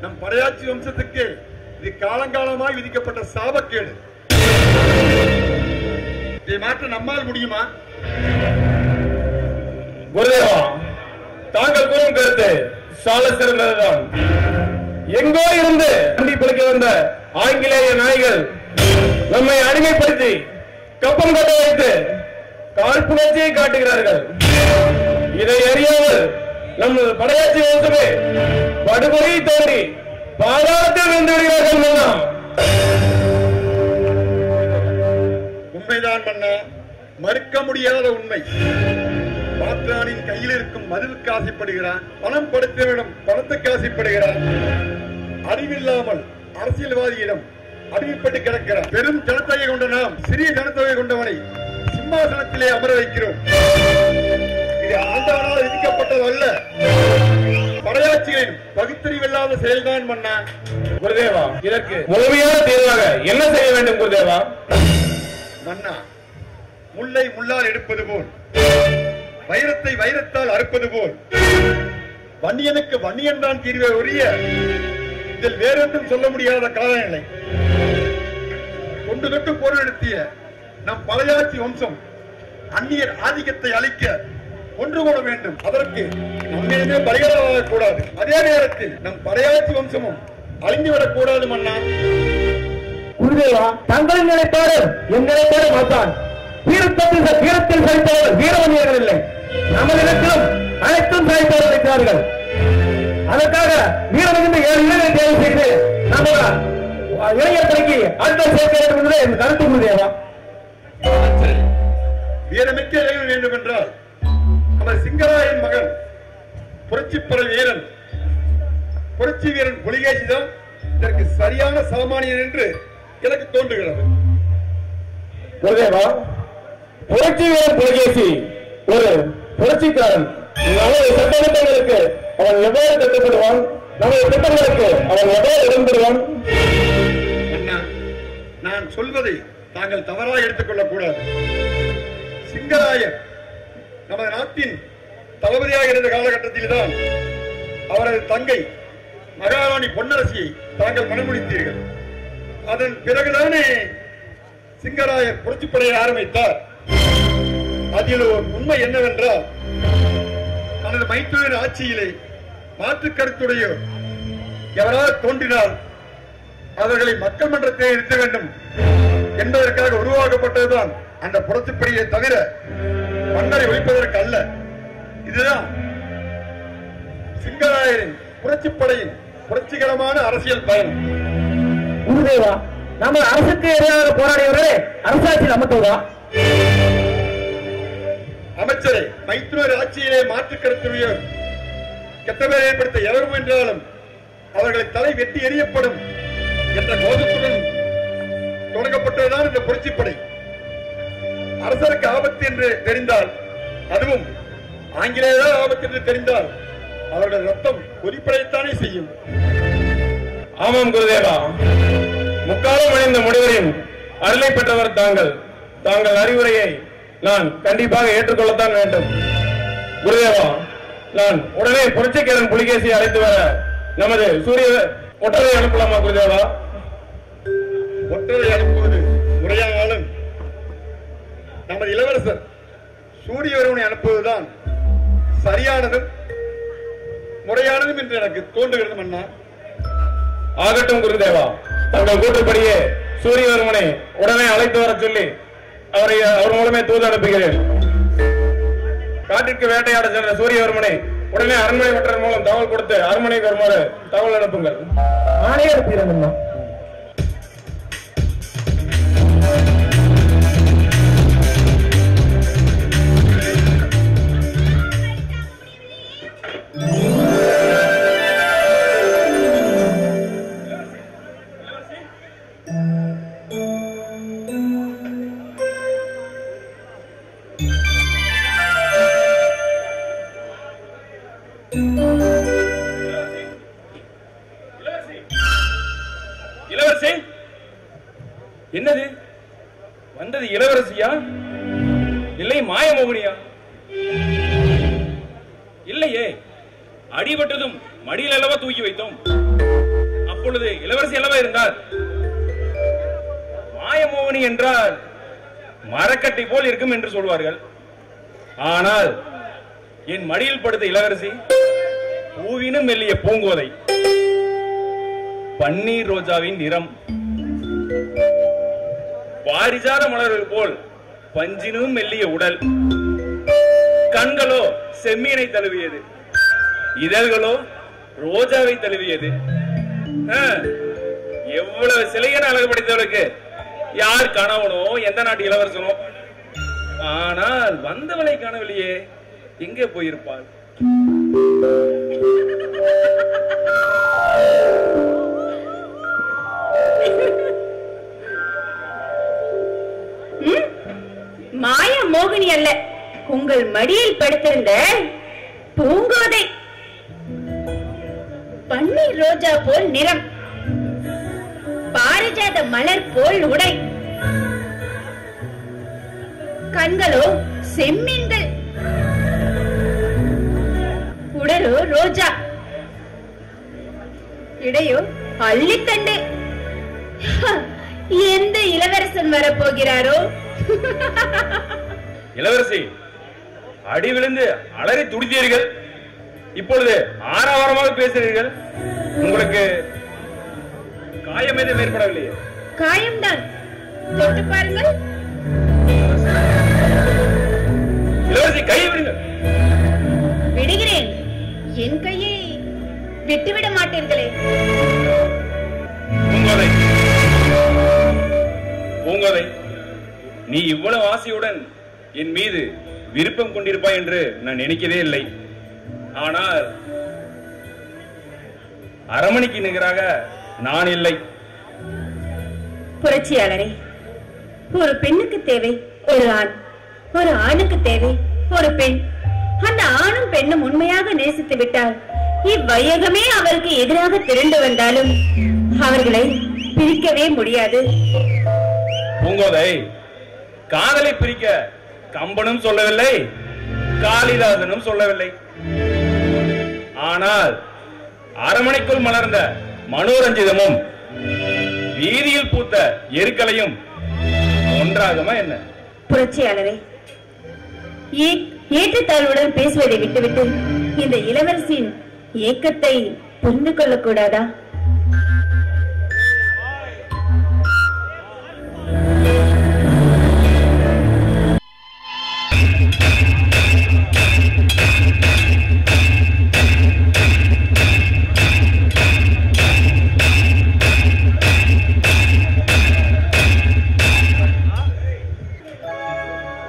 நம் படையாட்சி வம்சத்துக்கு இது காலங்காலமாய் விதிக்கப்பட்ட சாபக்கேடு. இதை மாற்ற நம்மால் முடியுமா? குருதேவா, தாங்கள் கூறும் கருத்து சால சிறந்ததுதான். எங்கோ இருந்து பிடிக்க வந்த ஆங்கிலேய நாய்கள் நம்மை அடிமைப்படுத்தி கப்பம் கட்ட வைத்து காழ்ப்புணர்ச்சியை காட்டுகிறார்கள். இதை அறியாமல் நமது படையாட்சி வம்சமே படுகொலையை தோண்டி பாதாளத்தில் வென்று விடுகிறார்கள். உண்மைதான் மன்னா, மறுக்க முடியாத உண்மை. பாத்திரானின் கையில் இருக்கும் மதுவுக்கு ஆசைப்படுகிறான், பணம் படுத்தவிடம் பணத்துக்கு ஆசைப்படுகிறான். அறிவில்லாமல் அரசியல்வாதியிடம் அடிமைப்பட்டு கிடக்கிறான். பெரும் ஜனத்தொகை கொண்ட நாம் சிறிய ஜனத்தொகை கொண்டவனை சிம்மாசனத்திலே அமர வைக்கிறோம். இது ஆண்டவனால் விதிக்கப்பட்டது அல்ல, படையாட்சிகளின் பகுத்தறிவில்லாத செயல்தான் மன்னா. குருதேவா, இதற்கு முழுமையான தீர்வாக என்ன செய்ய வேண்டும் குருதேவா? மன்னா, முல்லை முள்ளால் எடுப்பது போல், வைரத்தை வைரத்தால் அறுப்பது போல், வன்னியனுக்கு வன்னியன் தான் தீர்வை ஒழிய இதில் வேறொன்றும் சொல்ல முடியாத காலநிலை. கொண்டு தொட்டு போர் நடத்திய நம் பழையாட்சி வம்சம் அந்நியர் ஆதிக்கத்தை அழிக்க ஒன்று கூட வேண்டும். அதற்கு நம்மிடமே பரிகாரமாக கூடாது. அதே நேரத்தில் நம் பழையாட்சி வம்சமும் அழிந்துவிடக் கூடாது மன்னா. குருதேவா, தங்களின் நிலைப்பாடு என் நிலைப்பாடு மாற்றான். வீரத்தில் சைத்தவர்கள் வீரவணியர்கள் இல்லை. நமது இடத்திலும் அனைத்தும் சைத்தவர்கள் இருக்கிறார்கள். அதற்காக வீரமிகுந்த 7 இளைஞரை தேர்வு செய்து நம்ம இளைஞர் பணிக்கு ஆட்கள் சேர்க்க வேண்டும் என்பது என் கருத்து. குருதேவா, வீரமிக்க இளைஞர் வேண்டும் என்றால் நமது சிங்கராயன் மகன் புரட்சிப்படை வீரன், புரட்சி வீரன் புலிகேசிதான் இதற்கு சரியான சாமானியன் என்று எனக்கு தோன்றுகிறது. குருதேவா, புரட்சி வீரன் புலிகேசி ஒரு புரட்சிக்காரன். நமது சட்டத்திட்டங்களுக்கு அவன் எவ்வாறு திட்டப்படுவான், நமது திட்டங்களுக்கு அவன் எவ்வாறு இடம்பெறுவான்? அண்ணா, நான் சொல்வதை தாங்கள் தவறாக எடுத்துக் கொள்ளக் கூடாது. சிங்கராயர் நமது நாட்டின் தளபதியாக இருந்த காலகட்டத்தில் தான் அவரது தங்கை மகாராணி பொன்னரசியை தாங்கள் மணமுடித்தீர்கள். அதன் பிறகுதானே சிங்கராயர் புரட்சிப்படையை ஆரம்பித்தார். அதில் ஒரு உண்மை என்னவென்றால், தனது மைத்துனரின் ஆட்சியிலே மாற்றுக் கருத்துடைய எவரால் தோன்றினால் அவர்களை மக்கள் மன்றத்தை நிறுத்த வேண்டும் என்பதற்காக உருவாக்கப்பட்டதுதான் அந்த புரட்சிப்படையை தவிர மன்னரை ஒழிப்பதற்கு அல்ல. இதுதான் சிங்கராயரின் புரட்சிப்படையின் புரட்சிகரமான அரசியல் பயணம். குருதேவா, நம்ம அரசுக்கு எதிராக போராடியவர்களே அரசாட்சியில் அமர்த்துவதா? அமைச்சரை மைத்துனர் ஆட்சியிலே மாற்றுக் கருத்துடைய கெட்ட பெயரை ஏற்படுத்த எவரும் என்றாலும் அவர்களை தலை வெட்டி எறியப்படும் என்ற கோஷத்துடன் தொடங்கப்பட்டதுதான் இந்த புரட்சிப்படை. அரசருக்கு ஆபத்து என்று தெரிந்தால், அதுவும் ஆங்கிலேயர் ஆபத்து என்று தெரிந்தால் அவர்கள் ரத்தம் கொதிப்படையத்தானே செய்யும். ஆமாம் குருதேவா, முக்காலம் அடைந்த முடிவரின் அருளை பெற்றவர் தாங்கள். தாங்கள் அறிவுரையை நான் கண்டிப்பாக ஏற்றுக்கொள்ளத்தான் வேண்டும். குருதேவா, நான் உடனே புரட்சிக்காரன் புலிகேசியை அழைத்து வர நமது சூரிய ஒற்றரை அனுப்பலாமா குருதேவா? ஒற்றரை அனுப்புவது முறையானாலும் நமது இளவரசர் சூரியவரவனை அனுப்புவதுதான் சரியானதும் முறையானதும் என்று எனக்கு தோன்றுகிறது மன்னா. ஆகட்டும் குருதேவா, தங்கள் கூற்றுப்படியே சூரியவர்மனை உடனே அழைத்து வர சொல்லி அவர் மூலமே தூது அனுப்புகிறேன். காட்டிற்கு வேட்டையாட சென்ற சூரியவர்மனை உடனே அரண்மனை ஒற்றர் மூலம் தகவல் கொடுத்து அரண்மனைக்கு வருமாறு தகவல் அனுப்புங்கள். நானே அனுப்புகிறேன். இளவரசி, என்னது வந்தது? இளவரசியா இல்லை மாயமோகினியா? இல்லையே, அடிபட்டதும் மடியில் அல்லவா தூக்கி வைத்தோம். அப்பொழுது இளவரசி அல்லவா இருந்தார். மாயமோகினி என்றால் மரக்கட்டை போல் இருக்கும் என்று சொல்வார்கள். ஆனால் என் மடியில் படுத்த இளவரசி பூவினும் மெல்லிய பூங்கோதை, பன்னீர் ரோஜாவின் நிறம், பாரிஜாத மலர்கள் போல் பஞ்சினும் மெல்லிய உடல், கண்களோ செம்மீனை தழுவியது. இதழ்களோ ரோஜாவை தழுவியது. எவ்வளவு சிலையன அழகு படைத்தவளுக்கு யார் கணவனோ எந்த நாட்டு இளவரசனோ. ஆனால் வந்தவளை காணவில்லையே, எங்கே போயிருப்பாள்? மாய மோகினி அல்ல, உங்கள் மடியில் படுத்திருந்த பூங்கோதை. பன்னீர் ரோஜா போல் நிறம், பாரிஜாத மலர் போல் உடை, கண்களோ செம்மீன்கள், உடலோ ரோஜா, இடையோ அள்ளித்தண்டு. எந்த இளவரசன் வரப்போகிறாரோ? இளவரசி, அடி விழுந்து அலறி துடித்தீர்கள், இப்பொழுது ஆரவாரமாக பேசுகிறீர்கள். உங்களுக்கு காயம் எதுவும் ஏற்படவில்லையே? காயம்தான், தொட்டு பாருங்கள். இளவரசி, கையை விடுங்கள். விடுகிறேன், என் கையை விட்டுவிட மாட்டீர்களே. பூங்கோதை, நீ இவ்வளவு ஆசையுடன் என் மீது விருப்பம் கொண்டிருப்பாய் என்று நான் நினைக்கவே இல்லை. ஆனால் அரமணிக்கு நிகராக நான் இல்லை. புரட்சியாளரே, ஒரு பெண்ணுக்கு தேவை ஒரு ஆண், ஒரு ஆணுக்கு தேவை ஒரு பெண். அந்த ஆணும் பெண்ணும் உண்மையாக நேசித்து விட்டால் இவ்வையகமே அவருக்கு எதிராக திரண்டு வந்தாலும் அவர்களை பிரிக்கவே முடியாது. பூங்கோதை, காதலை பிரிக்க கம்பனும் சொல்லவில்லை, காளிதாசனும் சொல்லவில்லை. ஆனால் அரமனைக்குள் மலர்ந்த மனோரஞ்சிதமும் வீதியில் பூத்த எருக்கலையும் ஒன்றாகுமா என்ன? புரட்சியாளரே, ஏற்றத்தாழ்வுடன் பேசுவதை விட்டுவிட்டு இந்த இளவரசியின் ஏக்கத்தை புரிந்து கொள்ளக்கூடாதா?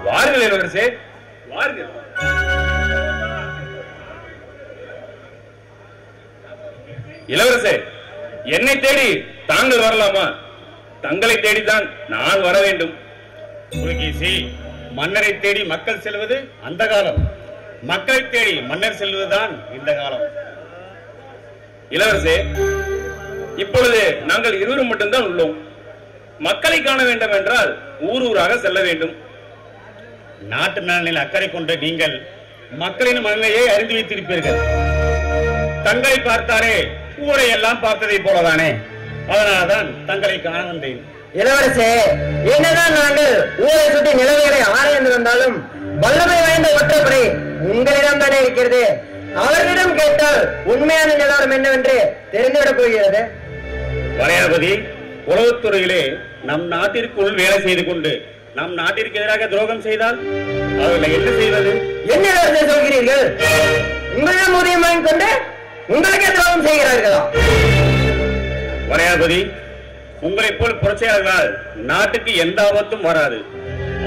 வாருங்கள் இளவரசே, வாருங்கள். இளவரசே, என்னை தேடி தாங்கள் வரலாமா? தங்களை தேடித்தான் நான் வர வேண்டும். புலிகேசி, மன்னரை தேடி மக்கள் செல்வது அந்த காலம், மக்களை தேடி மன்னர் செல்வதுதான் இந்த காலம். இளவரசே, இப்பொழுது நாங்கள் இருவரும் மட்டும்தான் உள்ளோம். மக்களை காண வேண்டும் என்றால் ஊர் ஊராக செல்ல வேண்டும். நாட்டு நலனில் அக்கறை கொண்ட நீங்கள் மக்களின் மனநிலையை அறிந்து வைத்திருப்பீர்கள். தங்களை பார்த்தாரே ஊரை எல்லாம் பார்த்ததை போலதானே, அதனால்தான் தங்களை காண வந்தேன். இளவரசே, என்னதான் நாங்கள் ஊரை சுற்றி நிலவுகளை ஆராய்ந்து வந்தாலும் வல்லமை வாய்ந்த ஒற்றப்படை உங்களிடம் தானே இருக்கிறது. அவர்களிடம் கேட்டால் உண்மையான நிலவரம் என்னவென்று தெரிந்துவிடப் போகிறது. வரையாபதி, உளவுத்துறையிலே நம் நாட்டிற்குள் வேலை செய்து கொண்டு நம் நாட்டிற்கு எதிராக துரோகம் செய்தால் அவர்களை என்ன செய்வது? என்ன சொல்கிறீர்கள்? உங்களிடம் ஊதியம் வாங்கிக் கொண்டு உங்களுக்கே துரோகம் செய்கிறார்களா? வரையாபதி, உங்களை போல் புரட்சியாளர்களால் நாட்டுக்கு எந்த ஆபத்தும் வராது.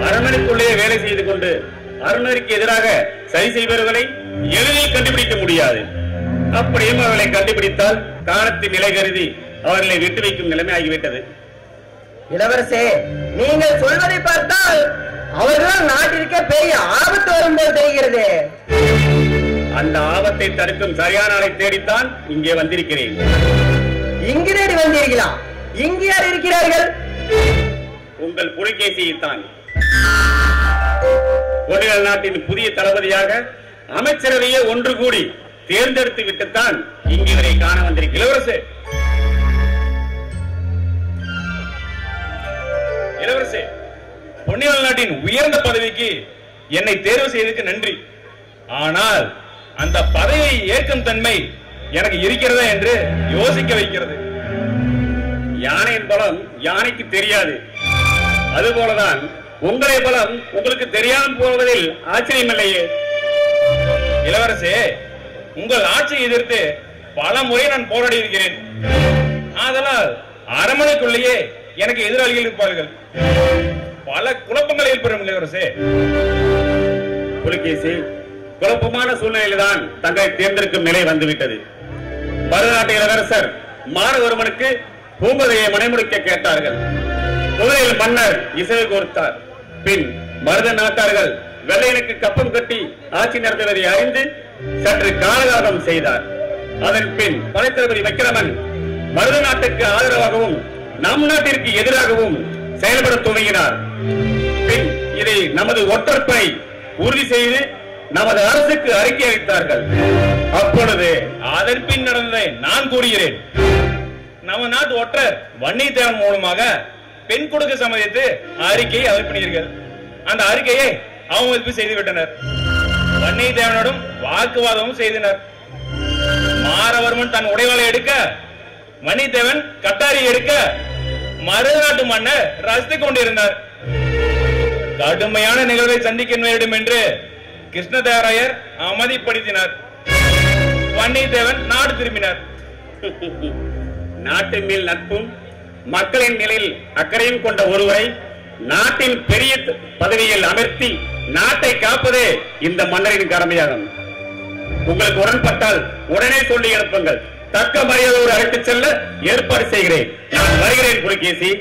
அரண்மனைக்குள்ளே வேலை செய்து கொண்டு அருணருக்கு எதிராக சரி செய்பவர்களை எளிதில் கண்டுபிடிக்க முடியாது. அப்படியும் அவர்களை கண்டுபிடித்தால் காலத்தின் நிலை கருதி அவர்களை விட்டு வைக்கும் நிலைமை ஆகிவிட்டது. இளவரசே, நீங்கள் சொல்வதை பார்த்தால் அவர்களால் நாட்டிற்கே பெரிய ஆபத்து வரும்போது தெரிகிறது. அந்த ஆபத்தை தடுக்கும் சரியான ஆளை தேடித்தான் இங்கே வந்திருக்கிறேன். இங்கு தேடி வந்தீர்களா? இங்கு யார் இருக்கிறார்கள்? உங்கள் புலிகேசியைத்தான். கொடிகள் நாட்டின் புதிய தளபதியாக அமைச்சரவையை ஒன்று கூடி தேர்ந்தெடுத்து விட்டுத்தான் இங்கு வரை காண வந்திருக்கிறேன். இளவரசே, பொன்னியால் நாட்டின் உயர்ந்த பதவிக்கு என்னை தேர்வு செய்ததற்கு நன்றி. ஆனால் அந்த பதவியை ஏற்கும் தன்மை எனக்கு இருக்கிறதா என்று யோசிக்க வைக்கிறது. யானையின் பலம் யானைக்கு தெரியாது. அதுபோலதான் உங்களுடைய பலம் உங்களுக்கு தெரியாமல் போவதில் ஆச்சரியமில்லையே. இளவரசே, உங்கள் ஆட்சியை எதிர்த்து பல முறை நான் போராடி இருக்கிறேன். ஆதலால் அரண்மனைக்குள்ளேயே எனக்கு எதிராளிகள் இருப்பார்கள். பல குழப்பங்கள் ஏற்படும் இளவரசே. புலிகேசி, குழப்பமான சூழ்நிலையில்தான் தங்களை தேர்ந்தெடுக்கும் நிலை வந்துவிட்டது. மருதநாட்டு இளவரசர் மாரவர்மனுக்கு பூம்பதையை மனைமுடிக்க கேட்டார்கள். முதலில் மன்னர் இசைவு கோர்த்தார். பின் மருத நாட்டார்கள் வெள்ளையனுக்கு கப்பம் கட்டி ஆட்சி நடத்துவதை அறிந்து சற்று காலகாலம் செய்தார். அதன் பின் படைத்தளபதி விக்கிரமன் மருத நாட்டுக்கு ஆதரவாகவும் நம் நாட்டிற்கு எதிராகவும் செயல்பட துவங்கினார். பின் இதை நமது ஒற்றற்படை உறுதி செய்து நமது அரசுக்கு அறிக்கை அளித்தார்கள். அப்பொழுது அதன் பின் நடந்ததை நான் கூறுகிறேன். நம்ம நாட்டு ஒற்றர் வன்னியத்தேவன் மூலமாக பெண் கொடுக்க சம்மதித்து அறிக்கையை அனுப்பினீர்கள். அந்த அறிக்கையை அவமதிப்பு செய்து விட்டனர். வன்னியத்தேவனோடும் வாக்குவாதமும் செய்தனர். மாரவர்மன் தன் உடைவாளை எடுக்க, வன்னியத்தேவன் கட்டாரி எடுக்க மருதநாட்டு மன்னர் ரசித்துக் கொண்டிருந்தார். கடுமையான நிகழ்வை சந்திக்க வேண்டும் என்று கிருஷ்ணதேவராயர் அமைதிப்படுத்தினார். வன்னியத்தேவன் நாடு திரும்பினார். நாட்டின் மேல் நட்பும் மக்களின் நிலையில் அக்கறையும் கொண்ட ஒருவரை நாட்டின் பெரிய பதவியில் அமர்த்தி நாட்டை காப்பதே இந்த மன்னரின் கடமையாகும். உங்களுக்கு உடன்பட்டால் உடனே சொல்லி அனுப்புங்கள். தக்க மரியாதையோடு அழைத்துச் செல்ல ஏற்பாடு செய்கிறேன். நான் வருகிறேன் புலிகேசி.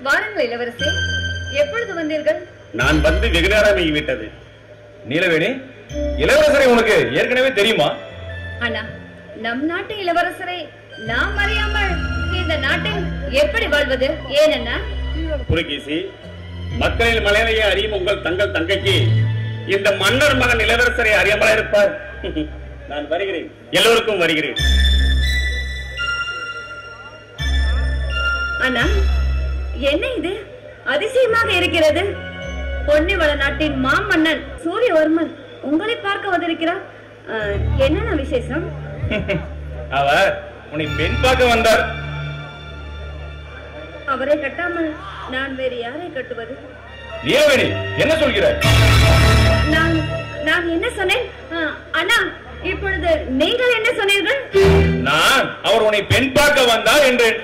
வாருங்கள் இளவரசே, எப்பொழுது வந்தீர்கள்? நான் வந்து வெகு நேரமாகிவிட்டது. நீலவேணி, இளவரசரை உனக்கு ஏற்கனவே தெரியுமா? அண்ணா, நம் நாட்டு இளவரசரை நாம் அறியாமல் இந்த நாட்டில் எப்படி வாழ்வது? ஏனண்ணா? புலிகேசி, மக்களின் மலையை அறியும் உங்கள் தங்கள் தங்கைக்கு இந்த மன்னர் மகன் இளவரசரை அறியாமலா இருப்பார்? நான் வருகிறேன், எல்லோருக்கும் வருகிறேன். அண்ணா, என்ன இது அதிசயமாக இருக்கிறது? பொன்னிவள நாட்டின் மாமன்னன் சூரியவர்மன் உங்களை பார்க்க வந்திருக்கிறார். என்னென்ன விசேஷம்? அவர் உன்னை பெண் பார்க்க வந்தார். அவரை கட்டாமல் நான் வேறு யாரை கட்டுவது? நீலவேணி, என்ன சொல்கிறாய்? நான் என்ன சொன்னேன்? அண்ணா, இப்பொழுது நீங்கள் என்ன சொன்னீர்கள்? நான் அவர் உன்னை பெண் பார்க்க வந்தார் என்றேன்.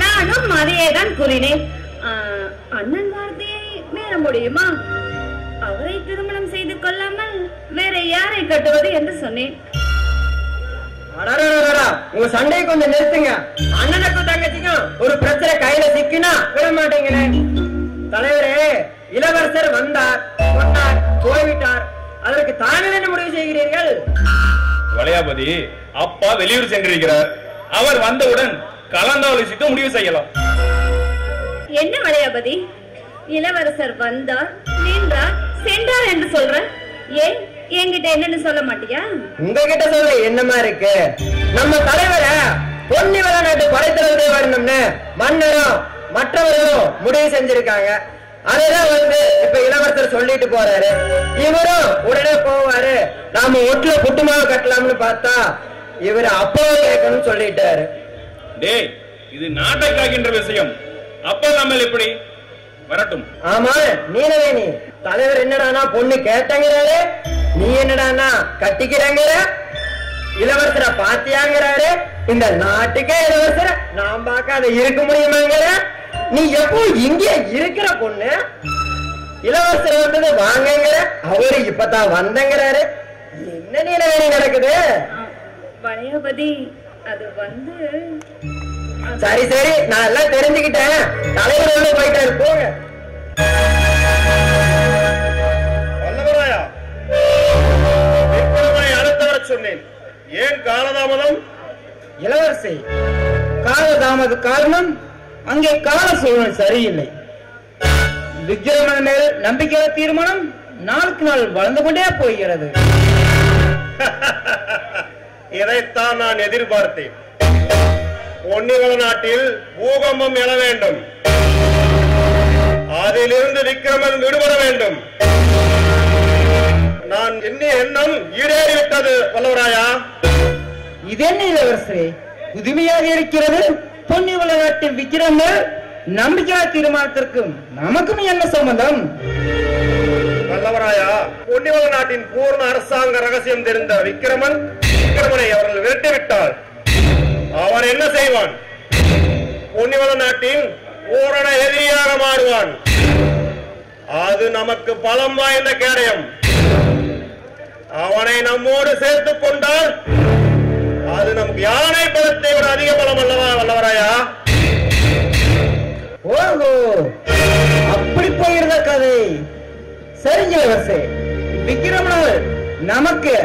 நானும் அதையே தான் கூறினேன். அண்ணன் வார்த்தையை மீற முடியுமா? அவரை திருமணம் செய்து கொள்ளாமல் வேற யாரை கட்டுவது என்று சொன்னேன். உங்க சண்டையை கொஞ்சம் நிறுத்துங்க. அண்ணனுக்கும் தங்கச்சிக்கும் ஒரு பிரச்சனை கையில சிக்கினா விட மாட்டீங்களே. தலைவரே, இளவரசர் வந்தார், சொன்னார், போய்விட்டார். அதற்கு தானே என்ன முடிவு செய்கிறீர்கள்? வளையாபதி அப்பா வெளியூர் சென்றிருக்கிறார். அவர் வந்தவுடன் கலந்தாலோசித்து முடிவு செய்யலாம். என்ன வளையாபதி, இளவரசர் வந்தார், நின்றார், சென்றார் என்று சொல்ற? ஏன் என்கிட்ட என்னன்னு சொல்ல மாட்டியா? உங்ககிட்ட சொல்ல என்னமா இருக்கு? நம்ம தலைவர பொன்னிவள நாட்டு படைத்தளபதி வரணும்னு மன்னரும் மற்றவர்களும் முடிவு செஞ்சிருக்காங்க. அதேதான் வந்து இப்ப இளவரசர் சொல்லிட்டு போறாரு. இவரும் உடனே போவாரு. நாம ஒட்டுல புட்டுமாவை கட்டலாம்னு பார்த்தா இவரு அப்பாவை கேட்கணும்னு சொல்லிட்டாரு. டேய், இது நாட்டை காக்கின்ற விஷயம். அப்பா நம்ம எப்படி வரட்டும்? ஆமா, நீலவேணி, தலைவர் என்னடானா பொண்ணு கேட்டங்கிறாரு, நீ என்னடானா கட்டிக்கிறாங்கிற, இளவரசரை பாத்தியாங்கிறாரு. இந்த நாட்டுக்கே இளவரசர நான் பார்க்காத இருக்க முடியுமாங்கிற. நீ எப்போ இங்க இருக்கிற பொண்ணு, இளவரசர் வந்தது வாங்கங்கிற, அவரு இப்பதான் வந்தங்கிறாரு. என்ன நீலவேணி நடக்குது? வளையாபதி, அது வந்து சரி சரி, நான் எல்லாம் தெரிஞ்சுக்கிட்டேன். தலைவர் போயிட்டாரு, போங்க. வல்லவராயா, அடுத்த வர சொன்னேன். ஏன் காலதாமதம்? இளவரசி, காலதாமத காரணம் அங்கே கால சூழ்நிலை சரியில்லை. விக்கிரமன் மேல் நம்பிக்கையான தீர்மானம் நாளுக்கு நாள் வளர்ந்து கொண்டே போகிறது. இதைத்தான் நான் எதிர்பார்த்தேன். பொன்னிவள நாட்டில் பூகம்பம் எழ வேண்டும். அதிலிருந்து விக்கிரமன் விடுபட வேண்டும். நான் எண்ணிய எண்ணம் ஈடேறிவிட்டது வல்லவராயா. இதென்ன இளவரசரே புதுமையாக இருக்கிறது? பொன்னிவள நாட்டில் விக்கிரமன் நம்பிக்கையான தீர்மானத்திற்கும் நமக்கும் என்ன சம்பந்தம்? வல்லவராயா, பொன்னிவள நாட்டின் பூர்ண அரசாங்க ரகசியம் தெரிந்த விக்கிரமனை அவர்கள் விரட்டிவிட்டால் அவன் என்ன செய்வான்? பொன்னிவள நாட்டின் பூரண எதிரியாக மாறுவான். அது நமக்கு பலம் வாய்ந்த கேடயம். அவனை நம்மோடு சேர்த்துக் கொண்டால் அது நமக்கு யானை பலத்தை விட அதிக பலம் அல்லவா வல்லவராயா? ஓஹோ, அப்படி போயிருந்த கதை. சரிங்க இளவரசே, விக்கிரமனால் நமக்கு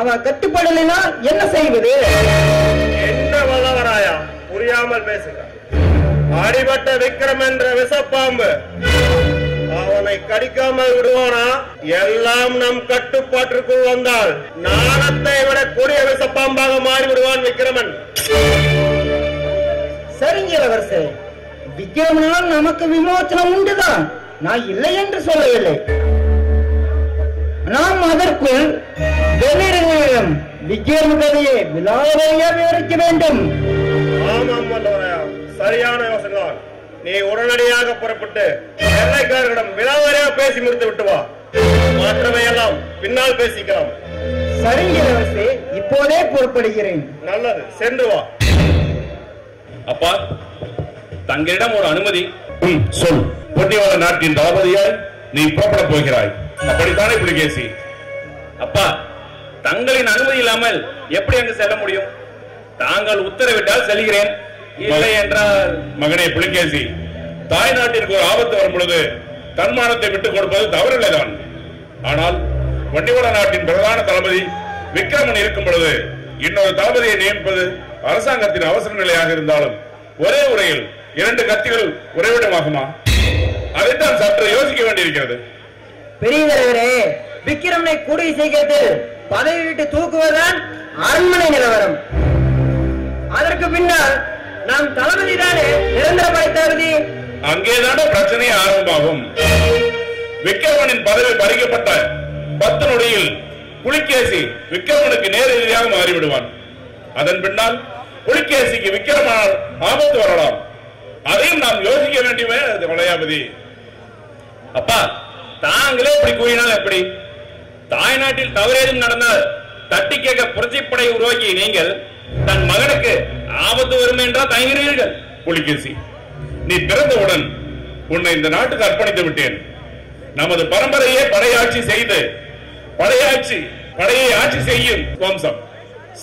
அவன் கட்டுப்படலைனா என்ன செய்வது? என்ன வல்லவராயா, புரியாமல் பேசுகிறார். அடிபட்ட விக்ரம் என்ற விஷப்பாம்பு அவனை கடிக்காமல் விடுவானா? எல்லாம் நம் கட்டுப்பாட்டிற்குள் வந்தால் நாணத்தை விட கொடிய விஷப்பாம்பாக மாறிவிடுவான் விக்கிரமன். சரிங்க இளவரசே, விக்கிரமனால் நமக்கு விமோசனம் உண்டுதான், நான் இல்லை என்று சொல்லவில்லை. நாம் அதற்குள் வெள்ளிடம் விக்கிரம கதையை விலாவரியாக விவரிக்க வேண்டும். ஆமாம் வல்லவராயா, சரியான யோசனை. நீ உடனடியாக புறப்பட்டு எல்லைக்காரர்களிடம் விலாவரியாக பேசி முடித்து விட்டு வா. மாற்றவை எல்லாம் பின்னால் பேசிக்கலாம். சரிங்க இளவரசே, இப்போதே புறப்படுகிறேன். நல்லது, சென்று வா. அப்பா, தங்களிடம் ஒரு அனுமதி. சொல். பொன்னிவள நாட்டின் தளபதியாய் நீ புறப்பட போகிறாய், அப்படித்தானே புலிகேசி? அப்பா, தங்களின் அனுமதி இல்லாமல் எப்படி அங்கு செல்ல முடியும்? தாங்கள் உத்தரவிட்டால் செல்கிறேன், இல்லை என்றால். மகனே புலிகேசி, தாய் நாட்டிற்கு ஒரு ஆபத்து வரும் பொழுது தன்மானத்தை விட்டுக் கொடுப்பது தவறில்லைதான். ஆனால் பொன்னிவள நாட்டின் பிரதான தளபதி விக்கிரமன் இருக்கும் பொழுது இன்னொரு தளபதியை நியமிப்பது அரசாங்கத்தின் அவசர நிலையாக இருந்தாலும் ஒரே உரையில் 2 கத்திகள் உறைவிடமாகுமா? அதைத்தான் சற்று யோசிக்க வேண்டியிருக்கிறது. பெரிய தலைவரே, விக்கிரமனை கூடிய சீக்கிரத்தில் பதவி விட்டு தூக்குவதுதான் அரண்மனை நிலவரம். அதற்கு பின்னால் நாம் தளபதி தானே நிரந்தர படைத்தளபதி. அங்கேதான பிரச்சனை ஆரம்பமாகும். விக்கிரமனின் பதவி பறிக்கப்பட்ட 10 நொடியில் புலிகேசி விக்கிரமனுக்கு நேர் எதிரியாக மாறிவிடுவான். அதன் பின்னால் புலிகேசிக்கு விக்கிரமனால் ஆபத்து வரலாம். அதையும் நாம் யோசிக்க வேண்டியவே வளையாபதி. அப்பா, தாங்களே இப்படி கூறினால் எப்படி? தாய் நாட்டில் தவறேதும் நடந்தால் தட்டி கேட்க புரட்சிப்படை உருவாக்கி நீங்கள் தன் மகனுக்கு ஆபத்து வரும் என்றால் தயங்குகிறீர்கள். புலிகேசி, நீ பிறந்தவுடன் உன்னை இந்த நாட்டுக்கு அர்ப்பணித்து விட்டேன். நமது பரம்பரையே படையை ஆட்சி செய்யும் வம்சம்.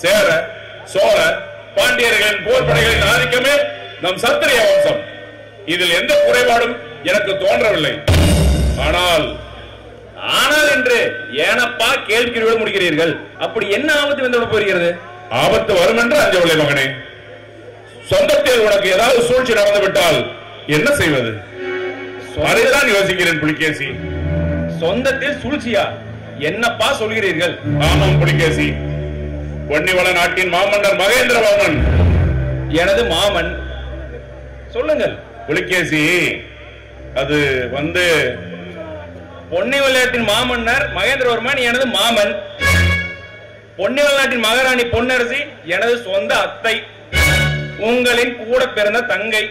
சேர, சோழ, பாண்டியர்களின் போர் படைகளின் ஆதிக்கமே நம் சத்திரிய வம்சம். இதில் எந்த குறைபாடும் எனக்கு தோன்றவில்லை. ஆனால் என்று ஏனப்பா கேள்வி விட முடிகிறீர்கள்? அப்படி என்ன ஆபத்து வந்து போகிறது? ஆபத்து வரும் என்று அஞ்சவில்லை மகனே. சொந்தத்தில் உனக்கு ஏதாவது சூழ்ச்சி நடந்துவிட்டால் என்ன செய்வது? அதைத்தான் யோசிக்கிறேன் புலிகேசி. சொந்தத்தில் சூழ்ச்சியா? என்னப்பா சொல்கிறீர்கள்? ஆமாம் புலிகேசி, பொன்னிவள நாட்டின் மாமன்னர் மகேந்திரவர்மன் எனது மாமன். சொல்லுங்கள் புலிகேசி. அது பொன்னிவள நாட்டின் மாமன்னர் மகேந்திரவர்மன் எனது மாமன். பொன்னிவள நாட்டின் மகாராணி பொன்னரசி எனது சொந்த அத்தை, உங்களின் கூட பிறந்த தங்கை.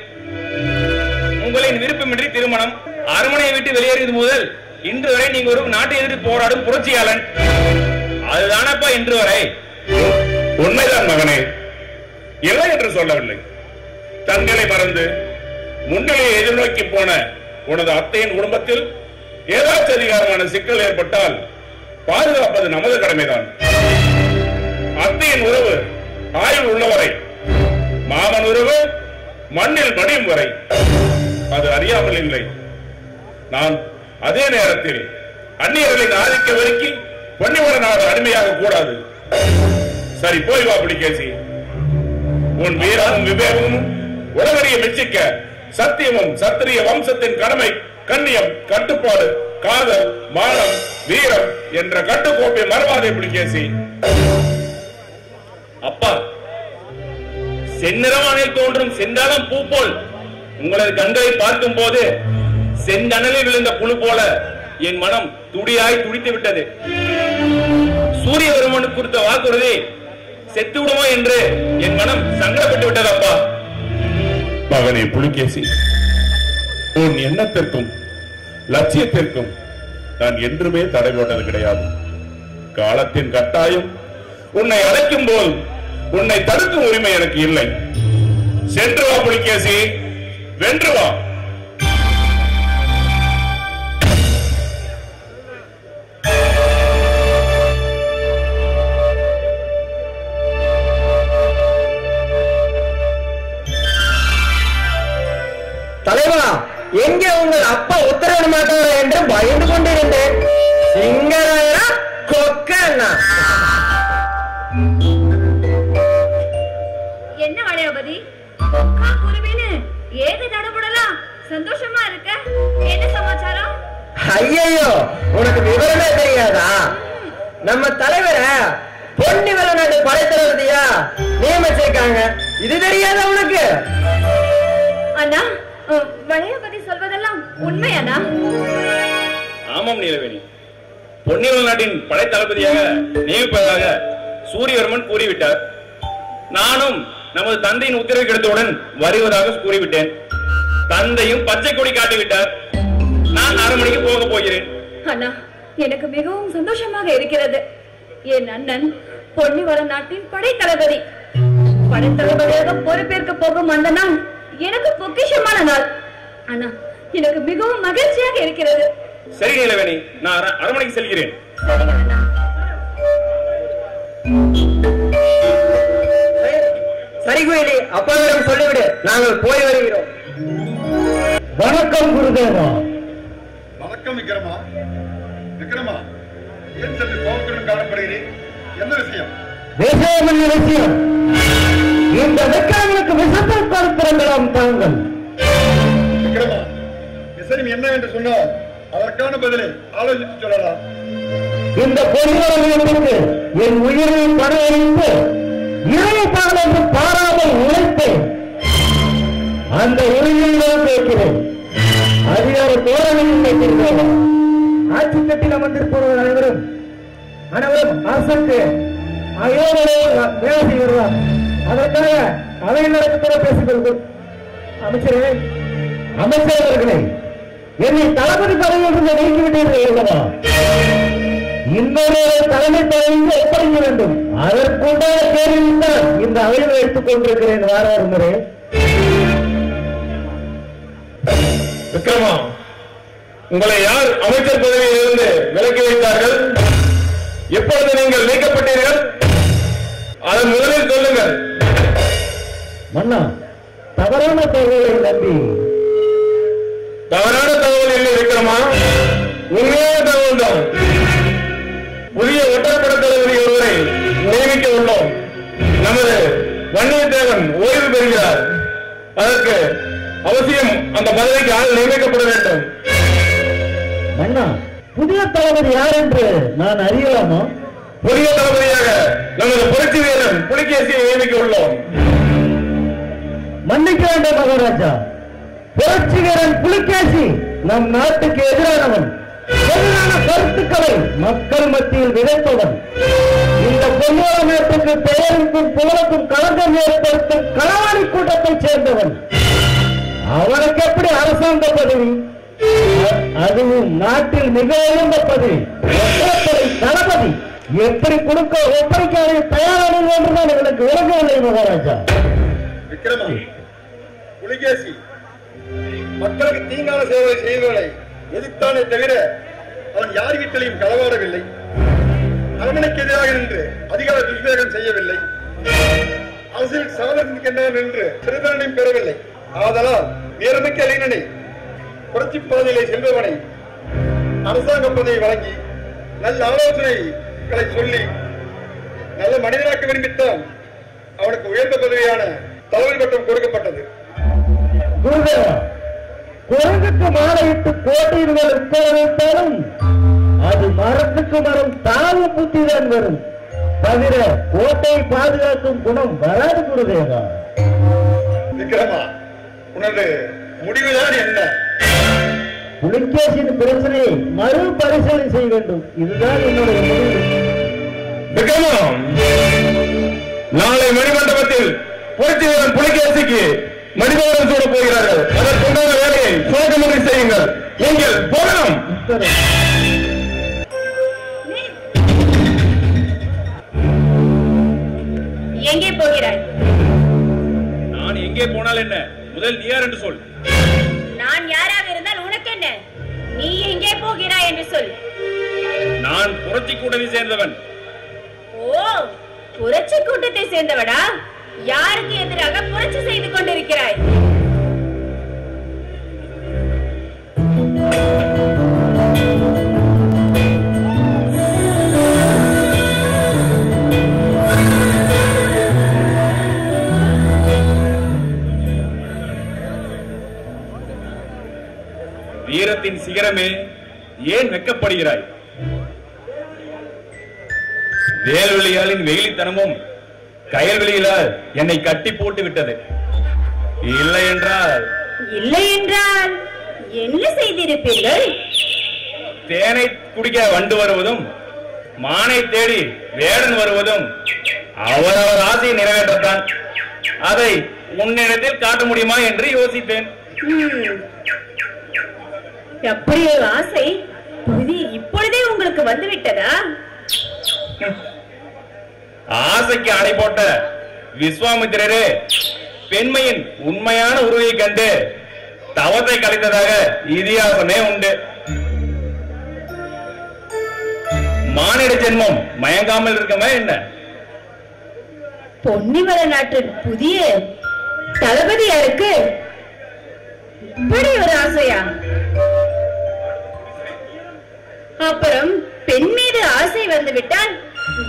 உங்களின் விருப்பமின்றி திருமணம். அரண்மனையை விட்டு வெளியேறியது முதல் இன்று வரை நீங்க ஒரு நாட்டை எதிர்த்து போராடும் புரட்சியாளன். அதுதானப்பா இன்று வரை. உண்மைதான் மகனே, இல்லை என்று சொல்லவில்லை. தங்களை மறந்து முன்னிலையை எதிர்நோக்கி போன உனது அத்தையின் குடும்பத்தில் ஏதாச்சும் அதிகாரமான சிக்கல் ஏற்பட்டால் பாதுகாப்பது நமது கடமைதான். அத்தையின் உறவு ஆயுள் உள்ளவரை, மாமன் உறவு மண்ணில் மடியும் வரை. அது அறியாமல் இல்லை. நான் அதே நேரத்தில் அந்நியர்களின் ஆதிக்க வெறுக்கி பொன்னிவள நாடு அடிமையாக கூடாது. சரி, போய் வா புலிகேசி. உன் வீரமும் விவேகமும் உலகறிய மெச்சிக்க சத்தியமும் சத்திரிய வம்சத்தின் கடமை, கண்ணியம், கட்டுப்பாடு, காதல், மானம், வீரம் என்ற கட்டுக்கோப்பை மறவாதே புலிகேசி. அப்பா, செந்நிறவானில் தோன்றும் செந்தாளம் பூ போல் உங்களது கண்களை பார்க்கும் போது செந்தணலில் விழுந்த புழு போல என் மனம் துடியாய் துடித்து விட்டது. சூரியவர்மனுக்கு கொடுத்த வாக்குறுதி செத்து விடுமோ என்று என் மனம் சங்கடப்பட்டு விட்டது. அப்பா, மகனே புலிகேசி, உன் எண்ணத்திற்கும் லட்சியத்திற்கும் நான் என்றுமே தடை போட்டது கிடையாது. காலத்தின் கட்டாயம் உன்னை அழைக்கும் போல் உன்னை தடுக்கும் உரிமை எனக்கு இல்லை. சென்று வா புலிகேசி, வென்று வா. தலைவா, எங்கே உங்கள் அப்பா உத்தரவிட மாட்டாரா என்று பயந்து கொண்டிருந்தேன். சிங்கராயரா கொக்கண்ணா. என்ன வளையபதி, கொக்கா குருவின்னு ஏது தடபுடலாம் சந்தோஷமா இருக்க? என்ன சமாச்சாரம்? ஐயோ, உனக்கு விவரமே தெரியாதா? நம்ம தலைவரை பொன்னி வெளிநாட்டு படைத்தளபதியா நியமிச்சிருக்காங்க. இது தெரியாதா உனக்கு? அண்ணா, வளையபதி சொல்வதெல்லாம் உண்மையாண்ணா? ஆமாம் நீலவேணி, பொன்னிவள நாட்டின் படை தளபதியாக நியமிப்பதாக சூரியவர்மன் கூறிவிட்டார். நானும் நமது தந்தையின் உத்தரவு கிடைத்தவுடன் வருவதாக கூறிவிட்டேன். தந்தையும் பச்சை கொடி காட்டிவிட்டார். நான் அரண்மனைக்கு போக போகிறேன். அண்ணா, எனக்கு மிகவும் சந்தோஷமாக இருக்கிறது. என் அண்ணன் பொன்னிவள நாட்டின் படை தளபதி. படை தளபதியாக பொறுப்பேற்க போகும் அந்த நாள் எனக்கு பொக்கிஷமான நாள். அண்ணா, எனக்கு மிகவும் மகிழ்ச்சியாக இருக்கிறது. சரி நீலவேணி, நான் அரண்மனைக்கு செல்கிறேன். சரி கோயிலி, அப்பாவிடம் சொல்லிவிடு, நாங்கள் போய் வருகிறோம். வணக்கம் குருதேவா. வணக்கம் விக்ரமா. விக்ரமா, ஏன் சற்று கோபத்துடன் காணப்படுகிறேன்? என்ன விஷயம்? விஷயம் என்ன விஷயம்? இந்த விக்ரமனுக்கு விஷத்தை கொடுத்திருக்கலாம் தாங்கள். விக்ரமா, விஷயம் என்ன என்று சொன்னால் அதற்கான பதிலை ஆலோசித்து சொல்லலாம். இந்த பொறியாளர்களுக்கு என் உயிரை படையளித்து இரவு பாடலுக்கு பாராமல் உழைத்தேன். அந்த உரிமையை நான் கேட்கிறேன். அதிகார தோரணையும் கேட்டிருக்கிறேன். ஆட்சி கட்டில் அமர்ந்திருப்பவர்கள் அனைவரும் அரசுக்கு அயோகரை வேலை செய்கிறார். அதற்காக அவையில் நடக்கத்தோட பேசிக்கொள்வோம். அமைச்சர்களே, என்னை தளபதி பதவியிலிருந்து நீக்கிவிட்டீர்கள் அல்லவா? இன்னொரு தலைமை பதவிக்கு ஒப்படைக்க வேண்டும். அதற்குண்டான கேள்வித்தான் இந்த அவையில் வைத்துக் கொண்டிருக்கிறேன். வாராருமரே. விக்ரமா, உங்களை யார் அமைச்சர் பதவியில் இருந்து விலக்கி வைத்தார்கள்? எப்பொழுது நீங்கள் நீக்கப்பட்டீர்கள்? அதை முதலில் சொல்லுங்கள். மன்னா, தவறான தகவலை நம்பி. தவறான தகவல் இல்லை விக்ரமா, உண்மையான தகவல் தான். புதிய ஒற்றப்பட தளபதி ஒருவரை நியமிக்க உள்ளோம். நமது வன்னியத்தேவன் ஓய்வு பெறுகிறார். அதற்கு அவசியம் அந்த பதவிக்கு ஆள் நியமிக்கப்பட வேண்டும். மன்னா, புதிய தளபதி யார் என்று நான் அறியலாமா? புதிய தளபதியாக நமது புரட்சி வீரன் புலிகேசியை நியமிக்க உள்ளோம். மன்னிக்க வேண்டும் மகாராஜா. புரட்சி வீரன் புலிகேசி நம் நாட்டுக்கு எதிரானவன். எதிரான கருத்துக்களை மக்கள் மத்தியில் விதைப்பவன். இந்த பொன்னிவள நாட்டுக்கு பெயருக்கும் புகழுக்கும் களங்கம் ஏற்படுத்தும் களவாணி கூட்டத்தைச் சேர்ந்தவன். அவனுக்கு எப்படி அரசாங்க பதவி? அதுவும் நாட்டில் மிக உயர்ந்த பதவி, ஒற்றப்படை தளபதி. எப்படி கொடுக்க ஒப்படைக்க தயாரானது என்றுதான் எனக்கு விளங்கவில்லை மகாராஜா. விக்ரமா, புலிகேசி மக்களுக்கு தீங்கான சேவை செய்வதை எதிர்த்தானே தவிர அவன் யார் வீட்டிலையும் களவாடவில்லை. அரண்மனைக்கு எதிராக நின்று அதிகார துஷ்பிரயோகம் செய்யவில்லை. அரசியல் சாதனைக்கின்றவன் என்று சிறுதண்டனையும் பெறவில்லை. ஆதலால் வீரமிக்க இளைஞனை புரட்சி பாதையிலே செல்பவனை அரசாங்க பதவி வழங்கி நல்ல ஆலோசனைகளை சொல்லி நல்ல மனிதனாக்க விரும்பித்தான் அவனுக்கு உயர்ந்த பதவியான தலைமை பட்டம் கொடுக்கப்பட்டது. குருதேவா, குரங்குக்கு மாலையிட்டு கோட்டையில் உட்கார்ந்தாலும் அது மரத்துக்கு மரம் தாவும் புத்திதான் வரும். தவிர கோட்டையை பாதுகாக்கும் குணம் வராது குருதேவா. விக்ரமா, உனது முடிவுதான் என்ன? புலிகேசியின் பிரச்சனையை மறு பரிசீலனை செய்ய வேண்டும். இதுதான் என்னுடைய முடிவு. விக்ரமா, நாளை மணிமண்டபத்தில் புரட்சி வீரன் புலிகேசிக்கு மனிதர்கள் சூட போகிறார்கள். அதற்குண்டான வேலையை சுணக்கமின்றி செய்யுங்கள். நீங்கள் போகலாம். எங்கே போகிறாய்? நான் எங்கே போனால் என்ன? முதல் நீ யார் என்று சொல். நான் யாராக இருந்தால் உனக்கு என்ன? நீ எங்கே போகிறாய் என்று சொல். நான் புரட்சி கூட்டத்தை சேர்ந்தவன். ஓ, புரட்சி கூட்டத்தை சேர்ந்தவடா? யாருக்கு எதிராக புரட்சி செய்து கொண்டிருக்கிறாய்? வீரத்தின் சிகரமே, ஏன் வெட்கப்படுகிறாய்? வேல்வெளியாளின் வெயிலித்தனமும் கயல்வெளியிலால் என்னை கட்டி போட்டு விட்டது. இல்லை என்றால் என்ன செய்திருப்பீர்கள்? தேனை குடிக்க வண்டு வருவதும், மானை தேடி வேடன் வருவதும் அவரவர் ஆசையை நிறைவேற்றத்தான். அதை உன்னிடத்தில் காட்ட முடியுமா என்று யோசித்தேன். அப்படி ஒரு ஆசை இப்பொழுதே உங்களுக்கு வந்துவிட்டதா? ஆசைக்கு அணை போட்ட விஸ்வாமித்திரரே பெண்மையின் உண்மையான உருவை கண்டு தவத்தை கலைத்ததாக இதிகாசமே உண்டு. மானிட ஜென்மம் மயங்காமல் இருக்கமே என்ன? பொன்னிவள நாட்டின் புதிய தளபதியாருக்கு இப்படி ஒரு ஆசையா? அப்புறம் பெண் மீது ஆசை வந்துவிட்டால்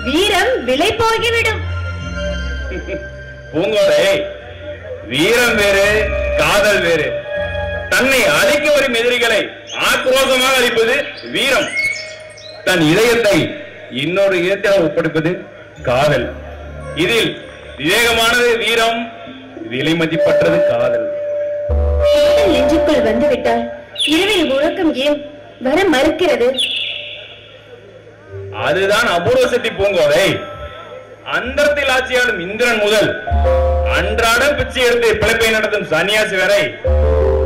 வீரம் விலை போகிவிடும். பூங்கோதை, வீரம் வேறு, காதல் வேறு. தன்னை அழிக்க வரும் எதிரிகளை ஆக்ரோஷமாக அழிப்பது வீரம். தன் இதயத்தை இன்னொரு இதயத்தில் ஒப்படைப்பது காதல். இதில் விவேகமானது வீரம், விலை மதிப்பற்றது காதல். நெஞ்சுக்குள் வந்துவிட்டால் இரவில் உறக்கம் ஏன் வர மறுக்கிறது? அதுதான் அபூர்வ சக்தி பூங்கோதை. அந்தரத்தில் ஆட்சியாளும் இந்திரன் முதல் அன்றாடம் பிச்சை எடுத்து பிழைப்பை நடத்தும் சன்னியாசி வரை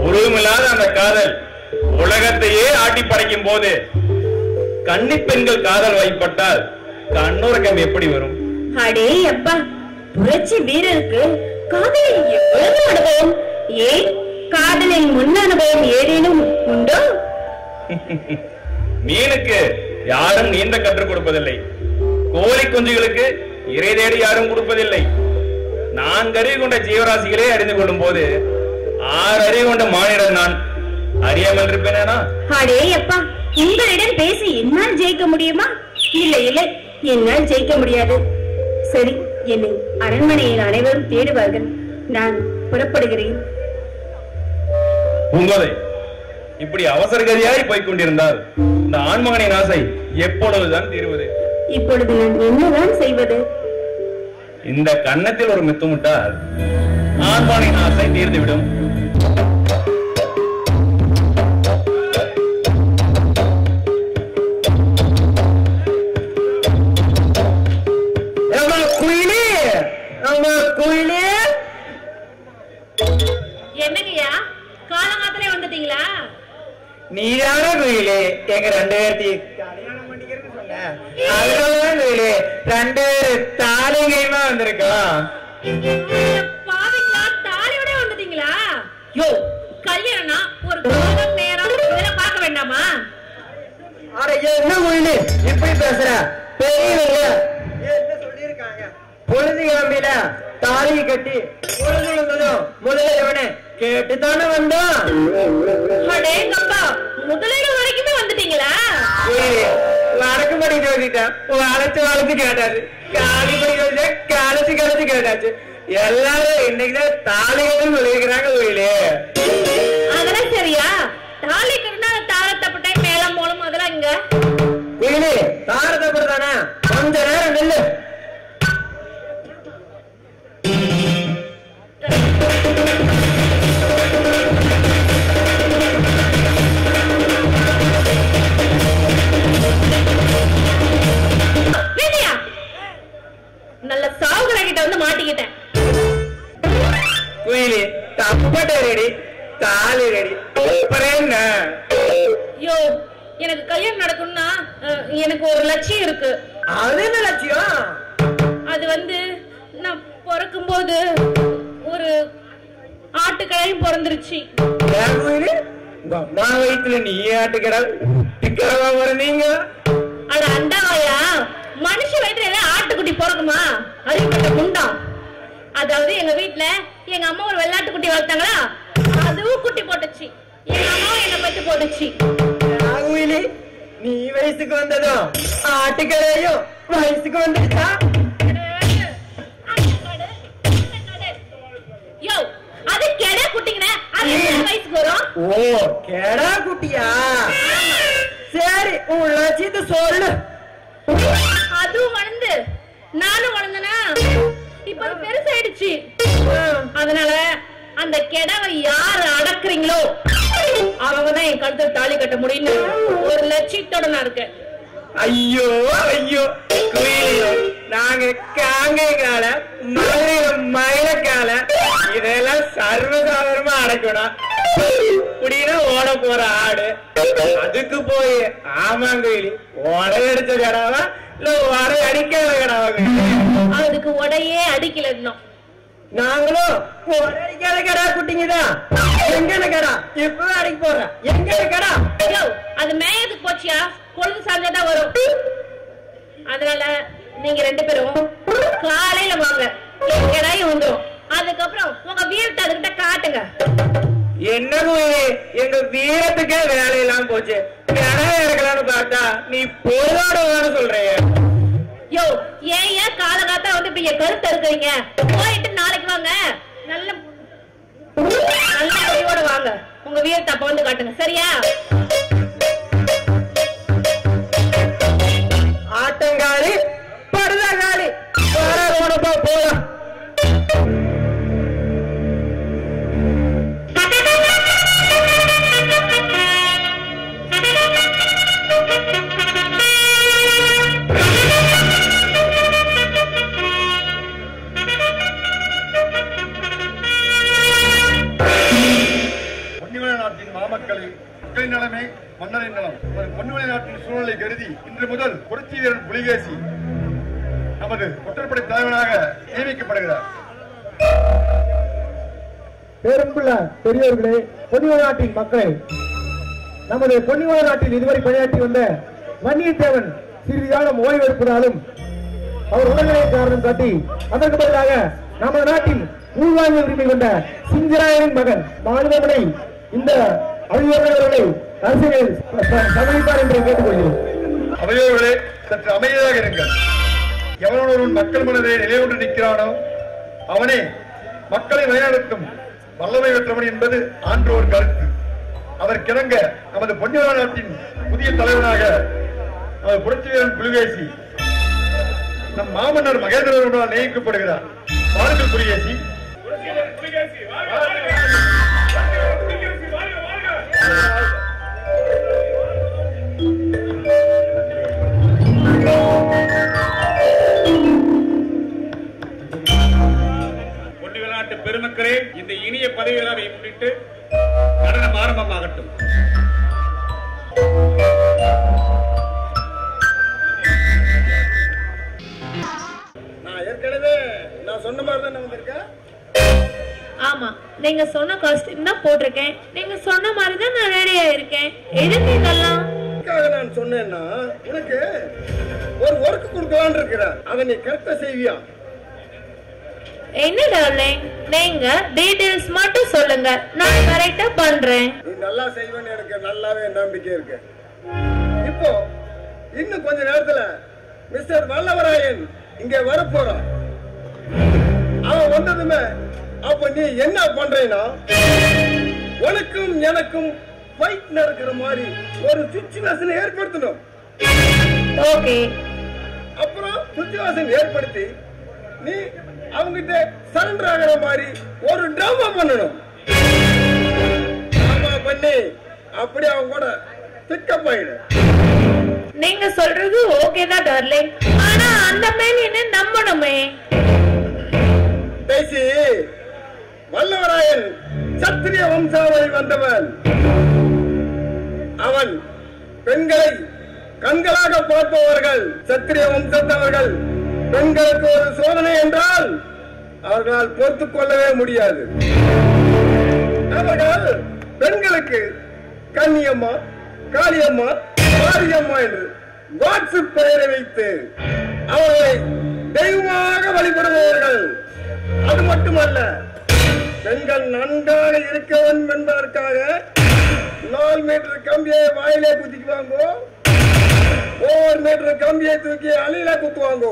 உருவமில்லாத அந்த காதல் உலகத்தையே ஆட்டி படைக்கும் போது கன்னி பெண்கள் காதல் வைப்பட்டால் கண்ணுறக்கம் எப்படி வரும்? அடே அப்பா, புரட்சி வீரருக்கு காதலில் எவ்வளவு அனுபவம்! ஏன் காதலின் முன் அனுபவம் ஏதேனும் உண்டோ? மீனுக்கு யாரும் நீந்த கற்றுக் கொடுப்பதில்லை. கோழி குஞ்சுகளுக்கு இறை தேடி யாரும் கொடுப்பதில்லை. 4 அறிவு கொண்ட ஜீவராசிகளே அறிந்து கொள்ளும் போது 6 அறிவு கொண்ட மானிடன் நான் அறியாமல் இருப்பேனா? அடே அப்பா, உங்களிடம் பேசி என்னால் ஜெயிக்க முடியுமா? இல்லை இல்லை, என்னால் ஜெயிக்க முடியாது. சரி, என்னை அரண்மனையில் அனைவரும் தேடுவார்கள். நான் புறப்படுகிறேன். பூங்கோதை, இப்படி அவசரகதியாய் போய்க் கொண்டிருந்தால் இந்த ஆண்மகனின் ஆசை எப்பொழுதுதான் தீர்வது? இப்பொழுது நான் என்னதான் செய்வது? இந்த கன்னத்தில் ஒரு முத்தமிட்டால் ஆண்மகனின் ஆசை தீர்ந்துவிடும். என்னங்கய்யா, காலங்காத்திலே வந்துட்டீங்களா? நீதான குயிலே எங்க 2 பேர்த்தையும் கல்யாணம் பண்ணிக்கிறேன்னு சொன்ன. அதனாலதான் குயிலே 2 பேரு தாலிகையுமா வந்திருக்கோம். பாவிங்களா, தாலியோட வந்துட்டீங்களா? யோ, கல்யாணம் ஒரு காலம் நேரம் இதெல்லாம் பார்க்க வேண்டாமா? அட என்ன குயிலே இப்படி பேசுற? பெரியவங்க என்ன சொல்லியிருக்காங்க? பொழுது கிளம்பில தாலி கட்டி பொழுதும் முதலையவனே கேட்டுத்தானே வந்தான். அடேங்கப்பா, முதலீடு வரைக்குமே வந்துட்டீங்களா? வடக்குப்படி சொல்லிட்டேன், வளைச்சு கேட்டாச்சு. காலிப்படி சொல்லிட்ட கலைச்சு கேட்டாச்சு. எல்லாரும் இன்னைக்குதான் தாலிகளும் சொல்லியிருக்கிறாங்க கோயிலே. அதெல்லாம் சரியா? தாலி கட்டினா தாரத்தப்பட்டை மேலம் மூலம் அதெல்லாம் இங்க கோயிலே தாரத்தப்பட்டானா? கொஞ்ச நேரம் நெல்லு. நல்ல சாவுகளை கிட்ட வந்து மாட்டிக்கிட்டேன். கோயிலே தப்பட்ட ரெடி, தாலி ரெடி. அப்புறம் என்ன? யோ, எனக்கு கல்யாணம் நடக்கணும்னா எனக்கு ஒரு லட்சியம் இருக்கு. அது என்ன லட்சியம்? அது நான் பிறக்கும் போது ஒரு ஆட்டுக்கடையும் பிறந்துருச்சு. அம்மா வயிற்றுல நீ ஆட்டுக்கடா பிறந்தீங்க? அட அண்டாவாயா, மனுஷ வயிற்றுல ஆட்டுக்குட்டி பிறக்குமா? அறிவுப்பட்ட முண்டம். அதாவது எங்க வீட்டுல எங்க அம்மா ஒரு வெள்ளாட்டு குட்டி வளர்த்தாங்களா, அதுவும் குட்டி போட்டுச்சு. எங்க அம்மாவும் என்ன பத்தி போட்டுச்சு. நீ வயசுக்கு வந்ததும் ஆட்டுக்கடையும் வயசுக்கு வந்துட்டா? யோ, அது கெடா குட்டிங்கண்ணே, அது என்ன வயசுக்கு வரும்? ஓ, கெடா குட்டியா? சரி, உன் லட்சியத்தை சொல்லு. அதுவும் வளர்ந்து நானும் வளர்ந்தனா, இப்ப அது பெருசாயிடுச்சு. அதனால அந்த கெடாவை யாரு அடக்குறீங்களோ அவங்கதான் என் கழுத்துல தாலி கட்ட முடியும்னு ஒரு லட்சியத்தோட நான் இருக்கேன். ஐயோ ஐயோ, நாங்க காங்கை கால மயிலக்கால இதெல்லாம் சர்வசாதாரணமா அடக்கணும். இப்படின்னா ஓட போற ஆடு, அதுக்கு போய் ஆமாங்கோயிலி உடை அடிச்ச கடாவா இல்ல உடை அடிக்காத கடாவா? அதுக்கு உடையே அடிக்கல இன்னும். நாங்களும் அடிக்காத கடா குட்டிங்கதான். எங்க கடா இப்ப அடிக்க போற? எங்க கடா? அது மேயதுக்கு போச்சியா, பொழுது சாஞ்சாதான் வரும். அதனால நீங்க ரெண்டு பேரும் காலையில வாங்க, கடாயும் வந்துடும். அதுக்கப்புறம் உங்க வீரத்தை அதுகிட்ட காட்டுங்க. என்ன எங்க வீரத்துக்கே வேலையெல்லாம் போச்சு, கடை இருக்கலாம்னு பார்த்தா நீ பொருளோட சொல்றீங்க. யோ, ஏன் காலகாத்தா இப்ப என் கருத்து இருக்கிறீங்க? போயிட்டு நாளைக்கு வாங்க, நல்ல நல்ல முடிவோட வாங்க. உங்க வீரத்தை அப்ப வந்து காட்டுங்க, சரியா? ஆட்டங்காலி படுதாகாலி போனப்பா போலாம். மக்களின் நலமே மன்னரின் நலம். பொன்னுமலை நாட்டின் சூழ்நிலை கருதி இன்று முதல் புரட்சி வீரன் புலிகேசி நமது ஒற்றற்படை தலைவனாக நியமிக்கப்படுகிறார். பேருந்துள்ள பெரியோர்களே, பொன்னிமலை நாட்டின் மக்களே, நமது பொன்னிமலை நாட்டில் இதுவரை பணியாற்றி வந்த வன்னியத்தேவன் சிறிது காலம் ஓய்வெடுப்பதாலும் அவர் உடல்நிலை காரணம் காட்டி அதற்கு பதிலாக நமது நாட்டில் உள்வாங்கிய உரிமை கொண்ட சிங்கராயனின் மகன் மாநிலமனை இந்த அவையோர்களை அரசியல் சமளிப்பார் என்று கேட்டுக்கொள்கிறோம். அவையோர்களே, சற்று அமைதியாக இருங்கள். எவனொருவன் மக்கள் மனதை நிலையொன்று நிற்கிறானோ அவனே மக்களை வழிநடத்தும் வல்லமை பெற்றவன் என்பது ஆன்றோர் கருத்து. அதற்கிணங்க நமது பொன்னிமலை நாட்டின் புதிய தலைவனாக நமது புரட்சி வீரன் புலிகேசி நம் மாமன்னர் மகேந்திரனால் நியமிக்கப்படுகிறார். வாருங்கள் புலிகேசி. பொன்னிமலை நாட்டு பெருமக்களே, இந்த இனிய பதவி விழாவை முன்னிட்டு நடனம் ஆரம்பமாகட்டும். நான் ஏற்கனவே நான் சொன்ன மாதிரி தான் வந்திருக்கேன். ஆமா, நீங்க சொன்ன காஸ்டியூம் தான் போட்டிருக்கேன். நீங்க சொன்ன மாதிரி தான் நான் ரெடியா இருக்கேன். எதுக்கு இதெல்லாம்? நான் சொன்னேன்னா உனக்கு ஒரு ஒர்க் கொடுக்கலான்னு இருக்கிறேன். அதை நீ கரெக்டா செய்வியா? என்ன டார்லிங், நீங்க டீடைல்ஸ் மட்டும் சொல்லுங்க, நான் கரெக்டா பண்றேன். நீ நல்லா செய்வேன்னு எனக்கு நல்லாவே நம்பிக்கை இருக்கு. இப்போ இன்னும் கொஞ்ச நேரத்துல மிஸ்டர் வல்லவராயன் இங்க வரப்போறான். அவன் வந்ததுமே அப்ப நீ என்ன பண்றேன்னா, உனக்கும் எனக்கும் ஃபைட் நடக்கிற மாதிரி ஒரு சிச்சுவேஷன் ஏற்படுத்தணும். ஓகே. அப்புறம் சிச்சுவேஷன் ஏற்படுத்தி நீ அவங்கிட்ட சரண்டர் ஆகிற மாதிரி ஒரு டிராமா பண்ணணும். டிராமா பண்ணி அப்படி அவங்க கூட பிக்கப் ஆயிடு. நீங்க சொல்றது ஓகே தான் டார்லிங், ஆனா அந்த மேல் என்ன நம்பணுமே. பேசி வல்லவராயன் சத்திரிய வம்சாவளி வந்தவன். அவன் பெண்களை கண்களாக பார்ப்பவர்கள் சத்திரிய வம்சத்தவர்கள். பெண்களுக்கு ஒரு சோதனை என்றால் அவர்களால் பொறுத்துக் கொள்ளவே முடியாது. அவர்கள் பெண்களுக்கு கன்னியம்மா, காளியம்மா, மாரியம்மா என்று வாட்சு பெயரை வைத்து அவர்களை தெய்வமாக வழிபடுபவர்கள். அது மட்டுமல்ல, பெண்கள் நன்றாக இருக்க வேண்டும் என்பதற்காக 4 மீட்டர் கம்பியை வாயிலே குத்திக்குவாங்க, 4 மீட்டர் கம்பியை தூக்கி அணியில குத்துவாங்க.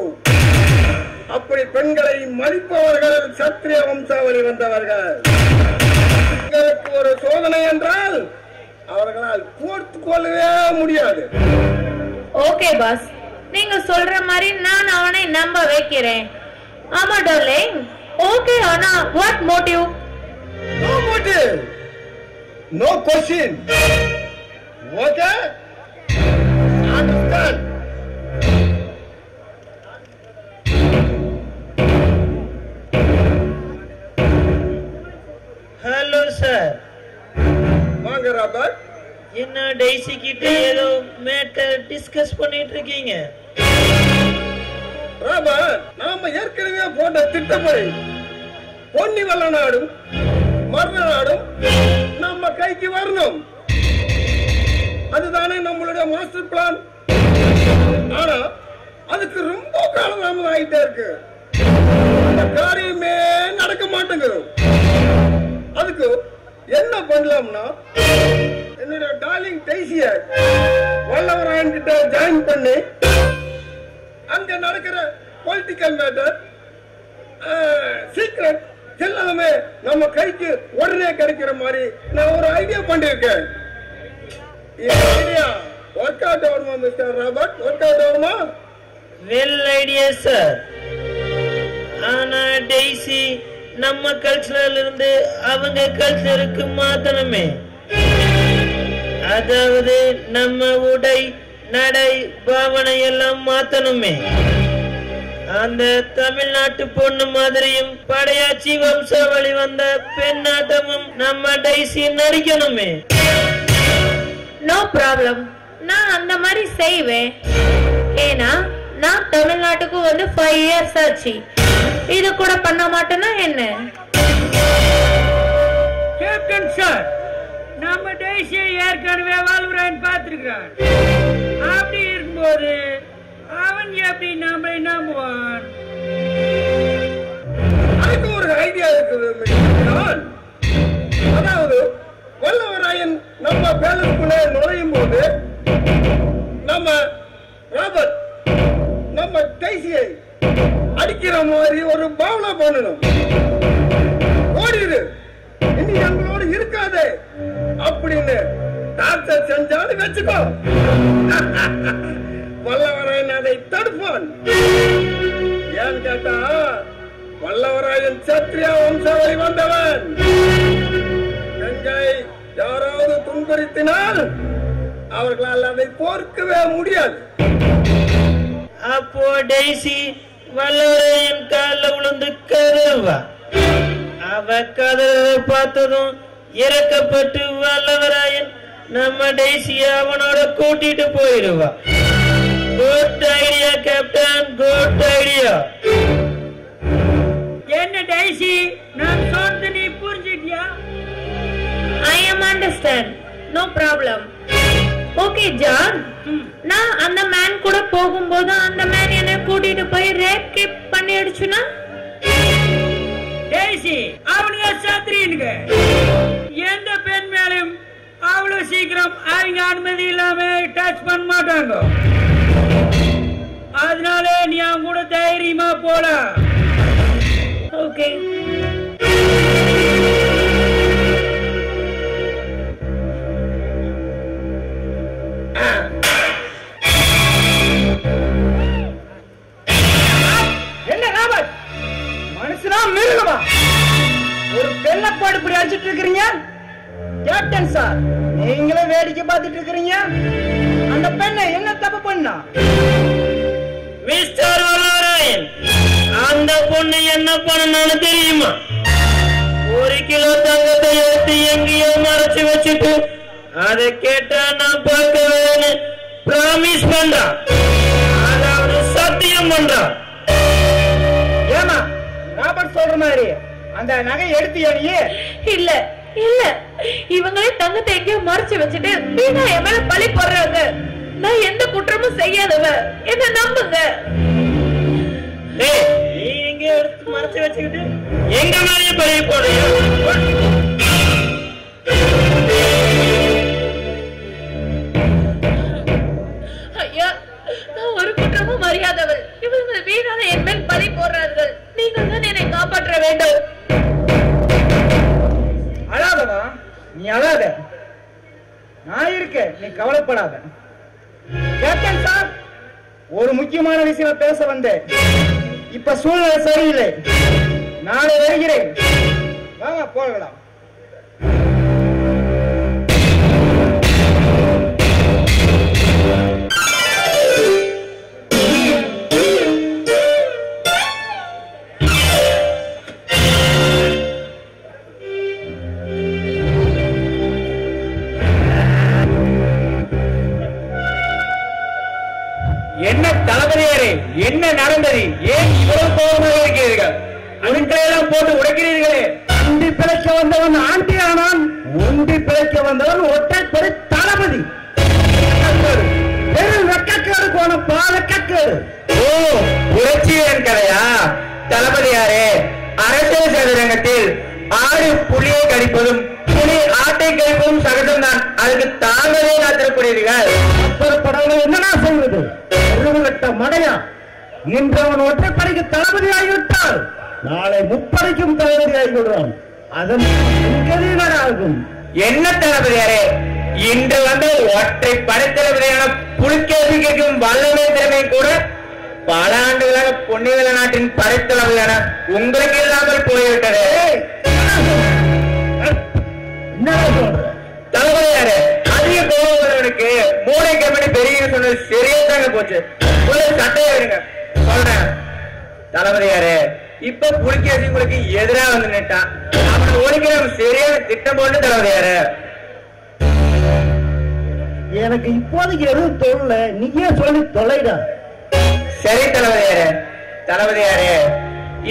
அப்படி பெண்களை மதிப்பவர்கள் சத்திரிய வம்சாவளி வந்தவர்கள். பெண்களுக்கு ஒரு சோதனை என்றால் அவர்களால் பொறுத்துக் கொள்ளவே முடியாது. ஓகே பாஸ், நீங்க சொல்ற மாதிரி நான் அவனை நம்ப வைக்கிறேன். ஆமா டார்லிங், ஓகே. ஆனா what motive? No motive, no question. Okay? Understand? Hello sir. வாங்க ராபர்ட். என்ன டெய்ஸி கிட்ட ஏதோ மேட்டர் டிஸ்கஸ் பண்ணிட்டு இருக்கீங்க? ராபர்ட், நாம ஏற்கனவே போட்ட திட்டப்படி பொன்னி வல்ல நாடும் மரண நாடும் நம்ம கைக்கு வரணும். அதுதானே நம்மளுடைய மாஸ்டர் பிளான். ஆனா அதுக்கு ரொம்ப காலம் ஆகிட்டே இருக்கு. அந்த காரியமே நடக்க மாட்டேங்குது. அதுக்கு என்ன பண்ணலாம்னா, என்னுடைய டார்லிங் டெய்ஸிய வல்லவராயன் கிட்ட ஜாயின் பண்ணி அங்க நடக்கிற பொலிட்டிக்கல் மேட்டர், சீக்ரெட் எல்லாமே நம்ம கைக்கு உடனே கிடைக்கிற மாதிரி நான் ஒரு ஐடியா பண்ணிருக்கேன். ஒர்க் அவுட் ஆகுமா மிஸ்டர் ராபர்ட்? ஒர்க் அவுட் ஆகுமா? Well idea sir. ஆனா டெய்ஸி நம்ம கல்ச்சர்ல இருந்து அவங்க கல்ச்சருக்கு மாத்தணுமே. அதாவது நம்ம உடை, நடை, பாவனை எல்லாம் மாத்தணுமே. அந்த தமிழ்நாட்டு பொண்ணு மாதிரியும் படையாச்சி வம்சாவளி வந்த பெண்ணாட்டமும் நம்ம டெய்ஸி நடிக்கணுமே. நோ ப்ராப்ளம், நான் அந்த மாதிரி செய்வேன். ஏன்னா நான் தமிழ்நாட்டுக்கு வந்து 5 years ஆச்சு. இது கூட பண்ண மாட்டேன்னா என்ன? கேப்டன் சார், நம்ம டெய்ஸியை ஏற்கனவே வல்லவராயன் பார்த்திருக்கிறான். அப்படி இருக்கும்போது அவன் எப்படி நம்மளை நம்புவான்? அதுக்கு ஒரு ஐடியா இருக்குது. அதாவது வல்லவராயன் நம்ம பேலஸ்குள்ளே நுழையும் போது நம்ம ராபர்ட் நம்ம டெய்ஸியை அடிக்கிற மாதிரி ஒரு பாவனை பண்ணணும். ஓடிடு, இனி எங்களோடு இருக்காதே அப்படின்னு டார்ச்சர் செஞ்சாலும் வச்சுக்கோ. வல்லவராயன் அதை தடுப்பான். ஏன் கேட்டா, வல்லவராயன் சத்திரிய வம்சாவளி வந்தவன். பெண்களை யாராவது துன்புறுத்தினால் அவர்களால் அதை பொறுக்கவே முடியாது. அப்போ டெய்ஸி வல்லவராயன் காலில் விழுந்து கதறுவா. அவ கதறதை பார்த்ததும் இறக்கப்பட்டு வல்லவராயன் நம்ம டெய்ஸிய அவனோட கூட்டிட்டு போயிடுவா. Good idea captain, good idea. என்ன டெய்ஸி, நான் சொன்னது நீ புரிஞ்சிட்டியா? I am understand. No problem. Okay John, நான் அந்த மேன் கூட போகும்போது அந்த மேன் என்ன கூட்டிட்டு போய் ரேப் கிப் பண்ணி அடிச்சுனா? டெய்ஸி அவனுங்க சத்திரியனுங்க. எந்த பெண் மேலும் அவ்வளவு சீக்கிரம் அவங்க அனுமதி இல்லாம டச் பண்ண மாட்டாங்க. அதனால நீ அவன் கூட தைரியமா போலாம். ஓகே. என்ன ராபர்ட், மனுஷனா மிருகமா? ஒரு பெண்ணை போட்டு இப்படி அடிச்சிட்டு இருக்கிறீங்க? கேப்டன் சார், நீங்களே வேடிக்கை பார்த்துட்டு இருக்கிறீங்க. அந்த பெண்ணை என்ன தப்பு பண்ணா? மிஸ்டர் வல்லவராயன், அந்த பொண்ணு என்ன பண்ணான்னு தெரியுமா? ஒரு கிலோ தங்கத்தை எடுத்து எங்கேயோ மறைச்சு வச்சுட்டு அதை கேட்டா நான் பார்க்கவேன்னு பிராமிஸ் பண்றான், அதாவது சத்தியம் பண்றான். ஏமா ராபர்ட் சொல்ற மாதிரி அந்த நகை எடுத்தியா நீ? இல்ல இல்ல, இவங்களே தங்கத்தை எங்கேயோ மறைச்சு வச்சுட்டு வீணா என் மேல பழி போடுறாங்க. நான் எந்த குற்றமும் செய்யாதவ, என்ன நம்புங்க. நீ எங்க எடுத்து மறைச்சு வச்சுக்கிட்டு எங்க மேலேயே பழி போடுறியா? ஐயா, நான் ஒரு குற்றமும் அறியாதவள். இவங்க வீணாக என் மேல் பழி போடுறார்கள். நீங்கள் தான் என்னை காப்பாற்ற வேண்டும். அழாதவா, நீ அழாத, நான் இருக்கேன், நீ கவலைப்படாத. கேப்டன் சார், ஒரு முக்கியமான விஷயம் பேச வந்தேன். இப்ப சூழ்நிலை சரியில்லை, நாளை வருகிறேன். வாங்க போகலாம். என்ன தளபதியாரே, என்ன நடந்தது? ஏன் இவ்வளவு கோபமாக இருக்கிறீர்கள்? அணுக்களையெல்லாம் போட்டு உடைக்கிறீர்களே. உண்டி பிழைக்க வந்தவன் ஆண்டி ஆனான், உண்டி பிழைக்க வந்தவன் ஒற்றைப்படை தளபதி. பெரும் வெக்கக்கேடு கோணப்பா, வெக்கக்கேடு. ஓ, புரட்சியின் கதையா? தளபதியாரே, அரசியல் சதுரங்கத்தில் ஆடு புலியை கடிப்பதும் புலி ஆட்டை கடிப்பதும் சகஜம்தான். அதுக்கு தாங்களே காத்திருக்கிறீர்கள். அப்புறப்படவனை என்னடா செய்வது? கட்ட மடையா, இன்று அவன் ஒற்றைப்படைக்கு தளபதி ஆகிவிட்டால் நாளை முப்படைக்கும் தளபதி ஆகிவிடுவான். அதன் ஆகும். என்ன தளபதியாரே, இன்று வந்து ஒற்றை படைத்தளபதியான புலிகேசிக்கும் வல்லமை திறமை கூட பல ஆண்டுகளாக பொன்னிவெள நாட்டின் படைத்தளபதியான உங்களுக்கு இல்லாமல் போய்விட்டது. தளபதியாரே, அதிக கோபவர்களுக்கு மூளை கம்பெனி பெரிய சொன்னது சரியா தாங்க போச்சு. சட்டையை எடுங்க சொல்றேன். தளபதியாரே, இப்ப புலிகேசி உங்களுக்கு எதிராக வந்து நிட்டான். அவனை ஒழிக்கிற சரியான திட்டம் போட்டு தளபதியாரே. எனக்கு இப்போதைக்கு எதுவும் தொழில, நீயே சொல்லி தொலைடா. சரி தளபதியாரே. தளபதியாரே,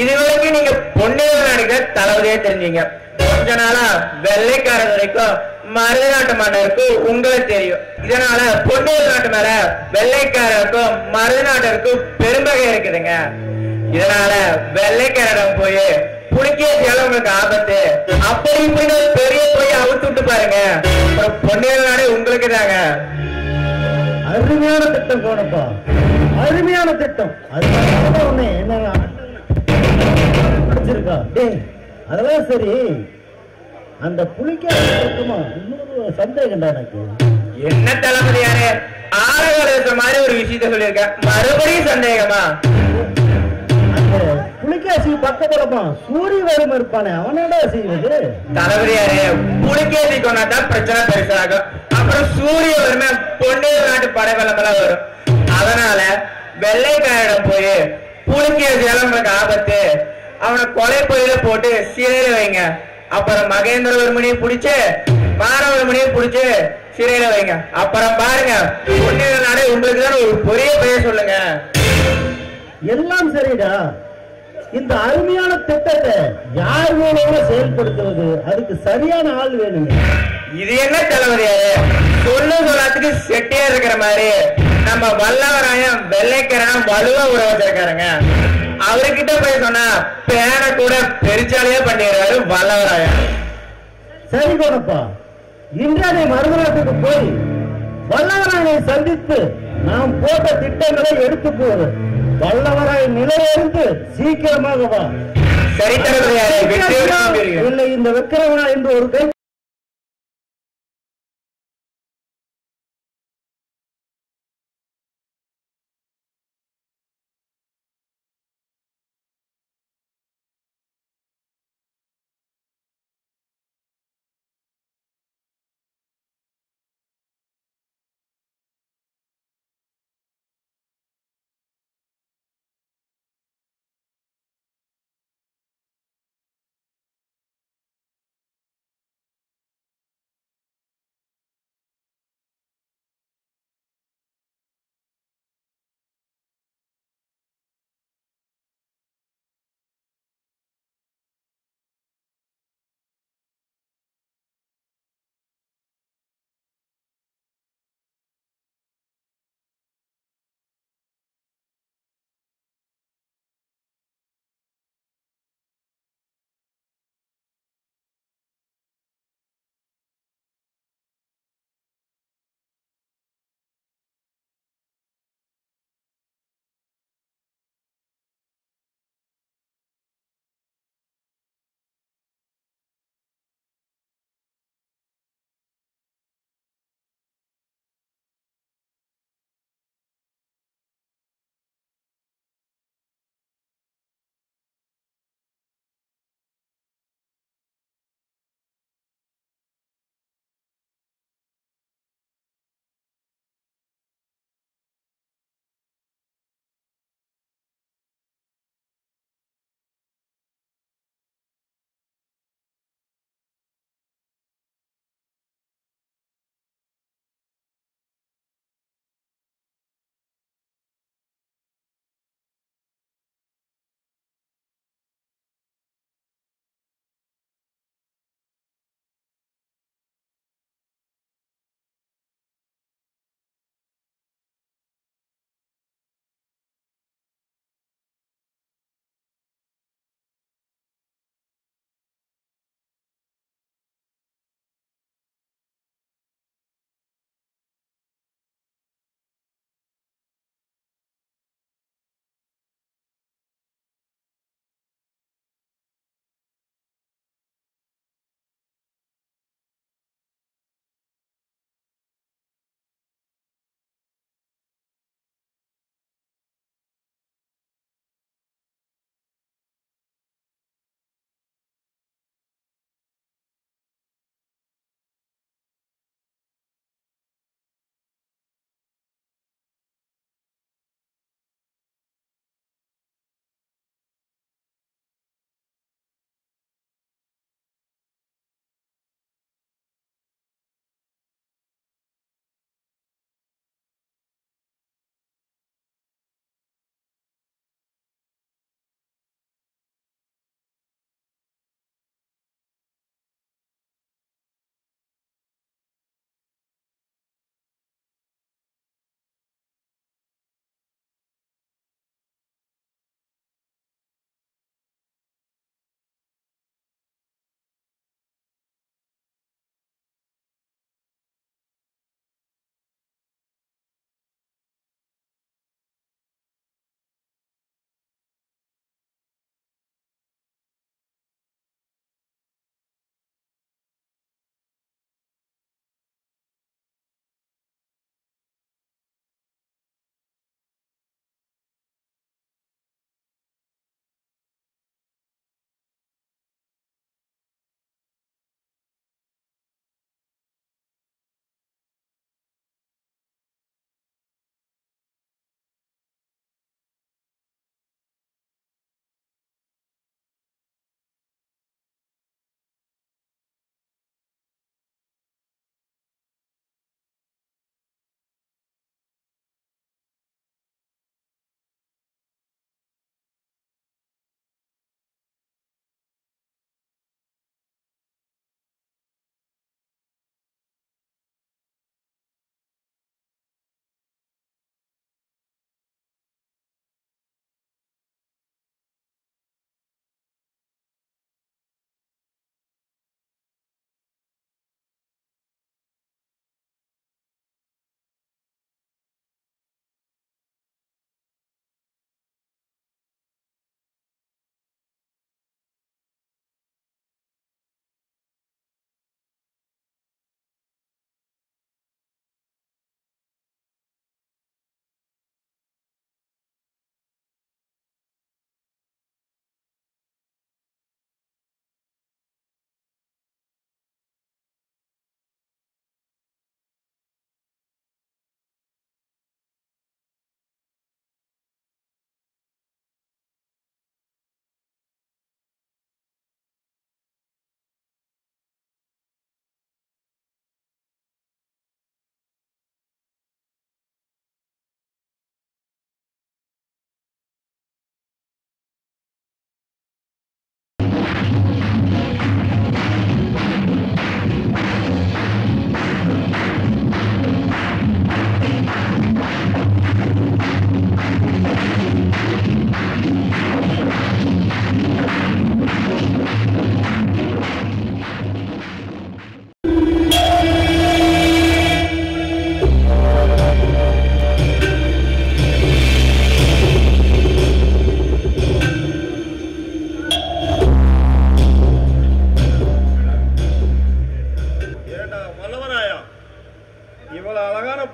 இதுவரைக்கும் நீங்க பொன்னிவெள நாடுக தளபதியே தெரிஞ்சீங்க. கொஞ்ச நாளா வெள்ளைக்காரர் வரைக்கும் மருத நாட்டு மன்னருக்கும் உங்களை தெரியும். இதனால பொன்னிவெள நாட்டு மேல வெள்ளைக்காரருக்கும் மருத நாட்டருக்கும் பெரும்பகை இருக்குதுங்க. இதனால வெள்ளைக்காரரிடம் போய் புலிகேசியால உங்களுக்கு ஆபத்து, அப்படி இப்படி பெரிய போய் அவுத்து விட்டு பாருங்க. பொன்னிவெள நாடு உங்களுக்கு தாங்க. அருமையான திட்டம் கோணப்பா, அருமையான திட்டம். அதனால என்ன படிச்சிருக்கா? அதெல்லாம் சரி, அந்த புலிகேசி இருக்குமா? இன்னொரு சந்தேகம்டா எனக்கு. என்ன தளபதியாரே, ஆரக மாதிரி ஒரு விஷயத்த சொல்லியிருக்க, மறுபடியும் சந்தேகமா? அந்த புலிகேசி பக்கத்துலமா சூரியவரும் இருப்பானே, அவனடா செய்வது? தளபதியாரே, புலிகேசி கொண்டாதான் பிரச்சனை பெருசாகும். அப்புறம் சூரியவருமே பொன்னிவெள நாட்டு படைவலமெல்லாம் வரும். அதனால வெள்ளைக்காரிடம் போய் புலிகேசியால உங்களுக்கு ஆபத்து, அவனை கொலை பகுதியில போட்டு சிறையில வைங்க. அப்புறம் மகேந்திரவர்மணியை பிடிச்சு மாணவர்மணியை பிடிச்சு சிறையில வைங்க. அப்புறம் பாருங்க, பொன்னிவெள நாடு உங்களுக்கு தான் ஒரு பெரிய பெயர் சொல்லுங்க. எல்லாம் சரிடா. இந்த அருமையான திட்டத்தை யார் மூலமா செயல்படுத்துவது? அதுக்கு சரியான ஆள் வேணுங்க. இது என்ன தளபதியாரு, சொல்லாத்துக்கு செட்டியா இருக்கிற மாதிரி நம்ம வல்லவராயம் வெள்ளைக்காரன் வலுவா உறவு வச்சிருக்காருங்க. அவர்கிட்ட போய் சொன்னா பேன கூட பெருச்சாலையா பண்ணிடுறாரு வல்லவராயம். சரி கோணப்பா, இன்றைய மருதநாட்டுக்கு போய் வல்லவராயனை சந்தித்து நாம் போட்ட திட்டங்களை எடுத்து போவது. வல்லவராய நிலையிலிருந்து சீக்கிரமாக வா. சரி தளபதியாரு, இல்லை இந்த விக்கிரமனா என்று ஒரு கை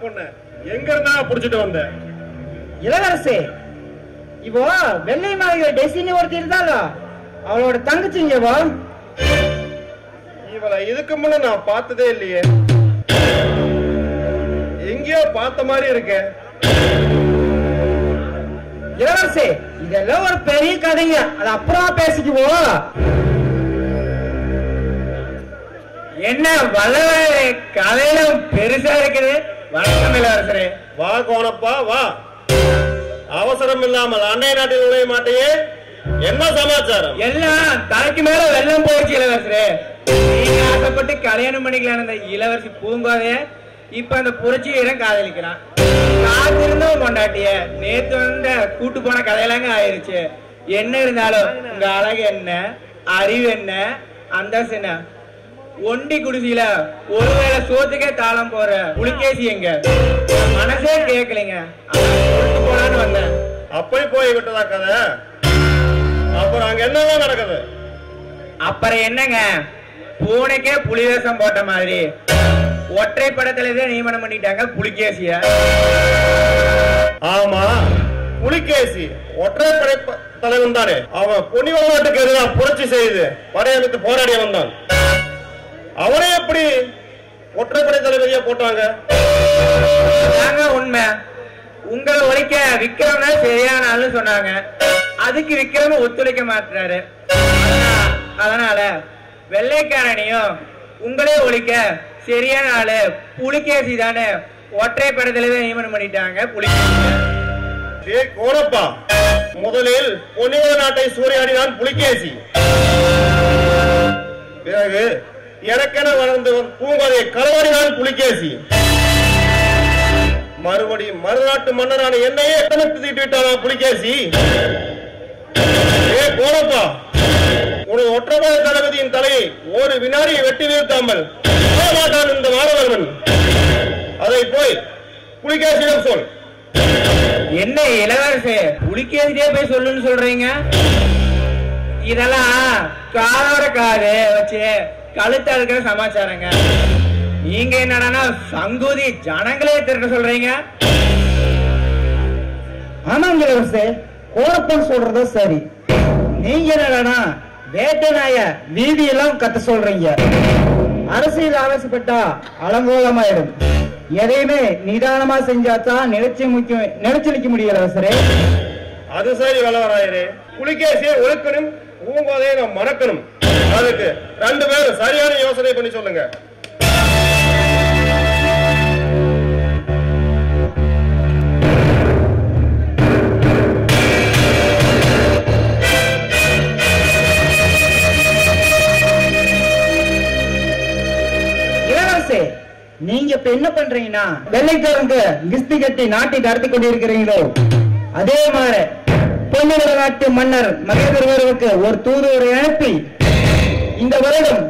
பொண்ணு எங்க இருந்தா புடிச்சிட்டு வந்த? இளவரசே, இவோ வெள்ளை மாளிகை டெசினி ஒருத்தி இருந்தாலோ அவளோட தங்கச்சிங்கவோ. இவளை இதுக்கு முன்ன நான் பார்த்ததே இல்லையே, எங்கேயோ பார்த்த மாதிரி இருக்கு. இளவரசே, இதெல்லாம் ஒரு பெரிய கதைங்க, அது அப்புறமா பேசிக்குவோம். என்ன வல்லவரே, கதையில பெருசா இருக்குது. வணக்கம் இளவரசரே. வா கோணப்பா வா. அவசரம் இல்லாமல் அண்டை நாட்டில் நுழைய மாட்டேயே, என்ன சமாச்சாரம்? எல்லாம் தலைக்கு மேல வெள்ளம் போயிடுச்சு இளவரசரே. நீங்க ஆசைப்பட்டு கல்யாணம் பண்ணிக்கலாம் அந்த இளவரசி பூங்கோதைய இப்ப அந்த புரட்சி வீரன் காதலிக்கிறான். காத்திருந்தும் கொண்டாட்டிய நேத்து வந்த கூட்டு போன கதையெல்லாங்க ஆயிருச்சு. என்ன இருந்தாலும் உங்க அழகு என்ன, அறிவு என்ன, அந்தஸ்து என்ன, ஒண்டி குடிசையில ஒருவேளை சோத்துக்கே தாளம் போற புலிகேசி எங்க மனசே கேட்கலைங்க. போலான்னு வந்தேன். அப்படி போய் விட்டதா கதை? அப்புறம் அங்க என்னதான் நடக்குது? அப்புறம் என்னங்க, பூனைக்கே புலி வேஷம் போட்ட மாதிரி ஒற்றை படத்துல நியமனம் பண்ணிட்டாங்க புலிகேசிய. ஆமா, புலிகேசி ஒற்றைப்படை தலைவன் தானே. அவன் பொன்னிவள நாட்டுக்கு எதிராக புரட்சி செய்து படையெடுத்து போராடிய வந்தான். அவனை எப்படி ஒற்றைப்படை தளபதியா போட்டாங்க? உண்மை. உங்களை ஒழிக்க விக்ரம் தான் சரியான ஆளு சொன்னாங்க. அதுக்கு விக்ரம ஒத்துழைக்க மாட்டாரு. அதனால வெள்ளைக்காரனையும் உங்களே ஒழிக்க சரியான ஆளு புலிகேசி தானே ஒற்றை படத்துல நியமனம் பண்ணிட்டாங்க புலிகேசி. கோணப்பா, முதலில் பொன்னிவள நாட்டை சூறையாடினான் புலிகேசி. பிறகு எனக்கென வளர்ந்து பூங்கோதையை களவாடினான் புலிகேசி. மறுபடியும் மறுநாட்டு மன்னரான என்னையே கணக்கு தீட்டு விட்டானா புலிகேசி. கோணப்பா, உனது ஒற்றைப்படை தளபதியின் தலையை ஒரு வினாடியை வெட்டி வீழ்த்தாமல் மாட்டான் இந்த மாணவர்கள். அதை போய் புலிகேசியிடம் சொல். என்ன இளவரசே, புலிகேசியே போய் சொல்லுன்னு சொல்றீங்க? இதெல்லாம் காதோட காது வச்சு கழுத்தா இருக்கிற சமாச்சாரங்க. நீங்க என்னடா சங்கூதி ஜனங்களே திரட்ட சொல்றீங்க? ஆமாங்க இளவரசே, கோணப்பன் சொல்றது சரி. நீங்க என்னடா வேட்டை நாய வீதியெல்லாம் கத்த சொல்றீங்க. அரசியல் ஆவேசப்பட்டா அலங்கோலமாயிடும். எதையுமே நிதானமா செஞ்சாதான் நினைச்சு நிக்க முடியல இளவரசரே. அது சரி வல்லவராயரே, புலிகேசியை ஒழுக்கணும், பூங்கோதையை நாம் மறக்கணும். அதுக்கு ரெண்டு பேரும் சரியான யோசனை பண்ணி சொல்லுங்க. இளவரசே, நீங்க இப்ப என்ன பண்றீங்கன்னா வெள்ளைக்காரங்க கிஸ்தி கட்டி நாட்டை நடத்தி கொண்டிருக்கிறீங்களோ அதே மாதிரி பொன்னிவள நாட்டு மன்னர் மகேந்திரவருக்கு ஒரு தூதுவரை அனுப்பி இந்த வருடம்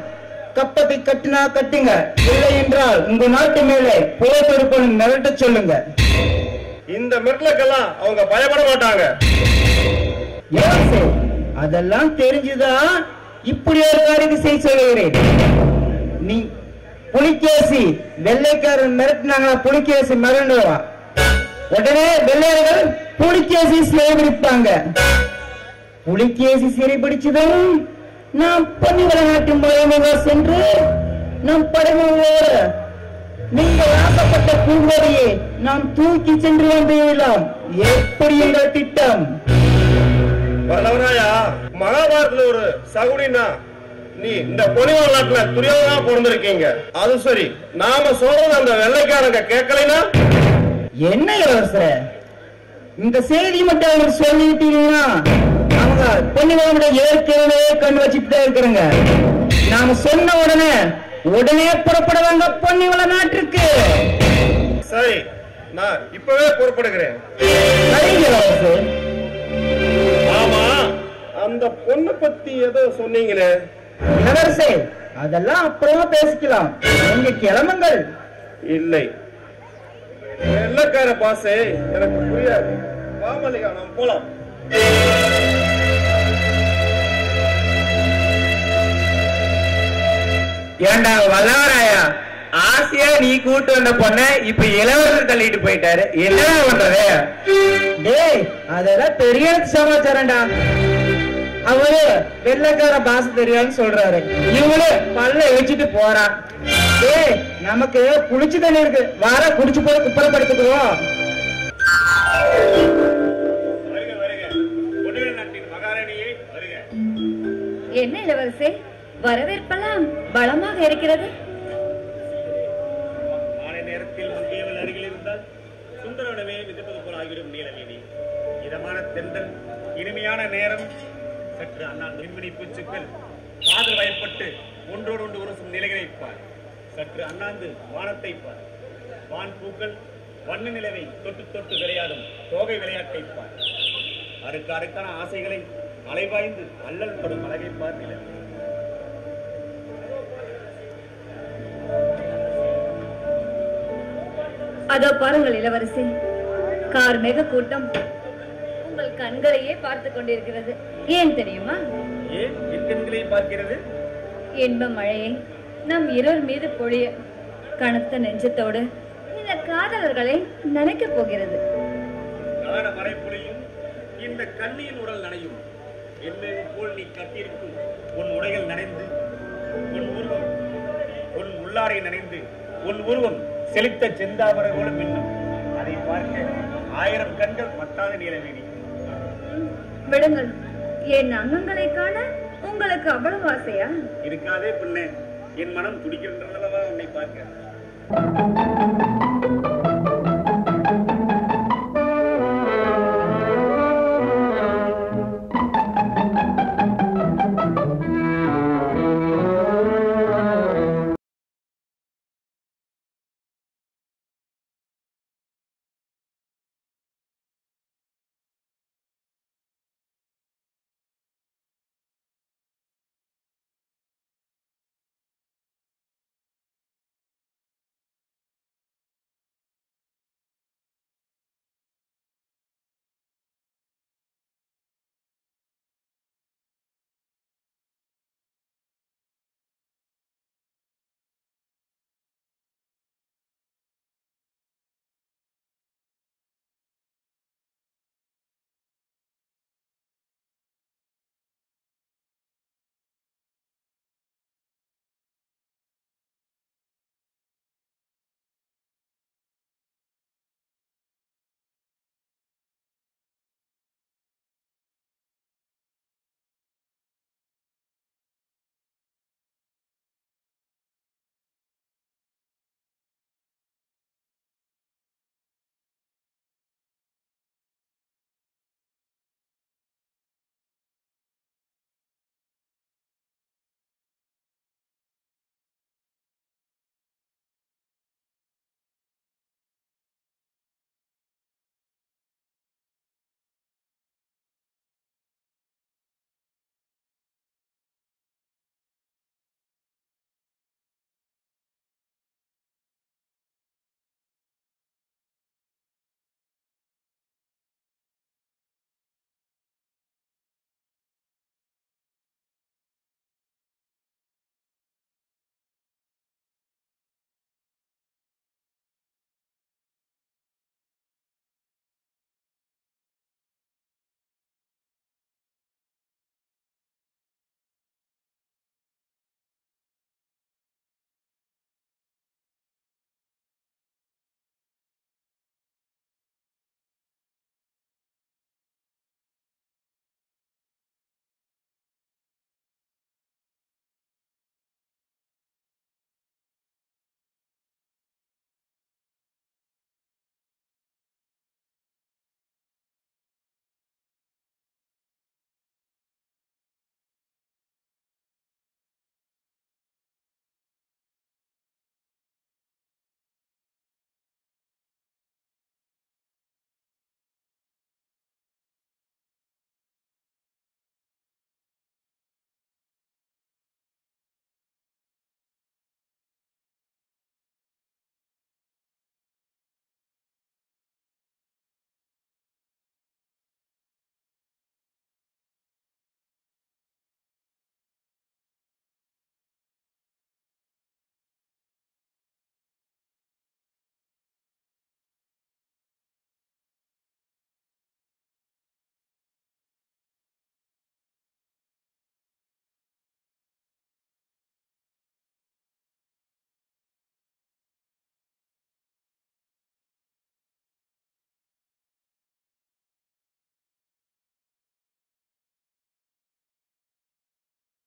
கப்பத்தை கட்டினா கட்டுங்க, இல்லை என்றால் உங்க நாட்டு மேலே போர் தொடுப்பன்னு மிரட்ட சொல்லுங்க. இந்த மிரட்டலுக்கெல்லாம் அவங்க பயப்பட மாட்டாங்க. அதெல்லாம் தெரிஞ்சுதான் இப்படி ஒரு காரியத்தை செய்ய சொல்லுகிறேன். நீ புலிகேசி வெள்ளைக்காரன் மிரட்டினாங்களா, புலிகேசி மிரண்டுவா, உடனே வெள்ளையர்கள் புலிகேசி சிறைபிடிப்பாங்க. புலிகேசி சிறைபிடிச்சதும் நாம் பொன்னிவள நாட்டு மூலமாக சென்று நம் படங்களோடு நீங்கள் ஆசைப்பட்ட பூங்கோதையை நாம் தூக்கி சென்று வந்துவிடலாம். எப்படி எங்கள் திட்டம்? வல்லவராயா, மகாபாரதத்துல ஒரு சகுனின்னா நீ இந்த பொன்னிவள நாட்டுல துரியோதனா பிறந்திருக்கீங்க. அது சரி, நாம சொல்றது அந்த வெள்ளைக்காரங்க கேட்கலைன்னா என்ன இளவரசர, இந்த செய்தி மட்டும் அவங்க சொல்லிட்டீங்கன்னா அவங்க பொன்னிவள ஏற்கனவே கண் வச்சுட்டு தான் இருக்கிறாங்க. நாம சொன்ன உடனே புறப்படுவாங்க பொன்னிவள நாட்டுக்கு. சரி, நான் இப்பவே புறப்படுகிறேன். ஆமா, அந்த பொண்ணை பத்தி ஏதோ சொன்னீங்களே இளவரசே, அதெல்லாம் அப்புறமா பேசிக்கலாம். நீங்க கிளம்புங்கள். இல்லை, வெள்ளைக்கார பாசே எனக்கு புரியாது. வாமலிகா, நாம் போலாம். ஏண்டா வல்லவராயா, ஆசையா நீ கூட்டு வந்த பொண்ண இப்ப இளவரசர் தள்ளிட்டு போயிட்டாரு, என்ன பண்றது? டேய் அதெல்லாம் பெரிய சமாச்சாரம்டா. அவரு வெள்ளக்கார பாச தெரியாதுன்னு சொல்றாரு, இவங்களு பல்ல வச்சுட்டு போறான். டேய் நமக்கு குளிச்சு தண்ணி இருக்கு, வர குடிச்சு போய் குப்பரப்படுத்துக்குவோம். என்ன இளவரசே, வரவேற்பெல்லாம் பலமாக இருக்கிறது. மாலை நேரத்தில் முக்கியவள் அருகில் இருந்தால் சுந்தரவனமே விதிப்பது போல் ஆகிவிடும் நீலவேணி. இதமான தென்றல், இனிமையான நேரம், சற்று அண்ணான் மின்மினி பூச்சுக்கள் காதல் வயப்பட்டு ஒன்றோடு ஒன்று உரசும் நிலைகளை பார். சற்று அண்ணாந்து வானத்தை பார். வான் பூக்கள் வண்ண நிலவை தொட்டு தொட்டு விளையாடும் தோகை விளையாட்டை பார். அறுக்க அறுக்கான ஆசைகளை அலைவாய்ந்து அல்லல் படும் அழகை பார் நிலவை. அதோ பாருங்கள் இளவரசி, கார்மேக கூட்டம் உங்கள் கண்களையே பார்த்து கொண்டிருக்கிறது. ஏன் தெரியுமா? ஏன் என் கண்களை பார்க்கிறது? இன்ப மழையை நம் இருவர் மீது பொழிய கனத்த நெஞ்சத்தோடு இந்த காதலர்களை நினைக்கப் போகிறது. காண மறைப்புலையும் இந்த கண்ணியின் உடல் நனையும். என்னை போல் நீ கட்டியிருக்கும் உன் உடைகள் நனைந்து, உன் உருவம் உன் உள்ளாரை நனைந்து, உன் உருவம் செழித்த செந்தாமரை போல மின்னும். அதை பார்க்க 1000 கண்கள் மட்டாத நீலவேணி. விடுங்கள், என் அங்கங்களை காண உங்களுக்கு அவ்வளவு ஆசையா? இருக்காதே பின்னே, என் மனம் துடிக்கின்றனவா உன்னை பார்க்க.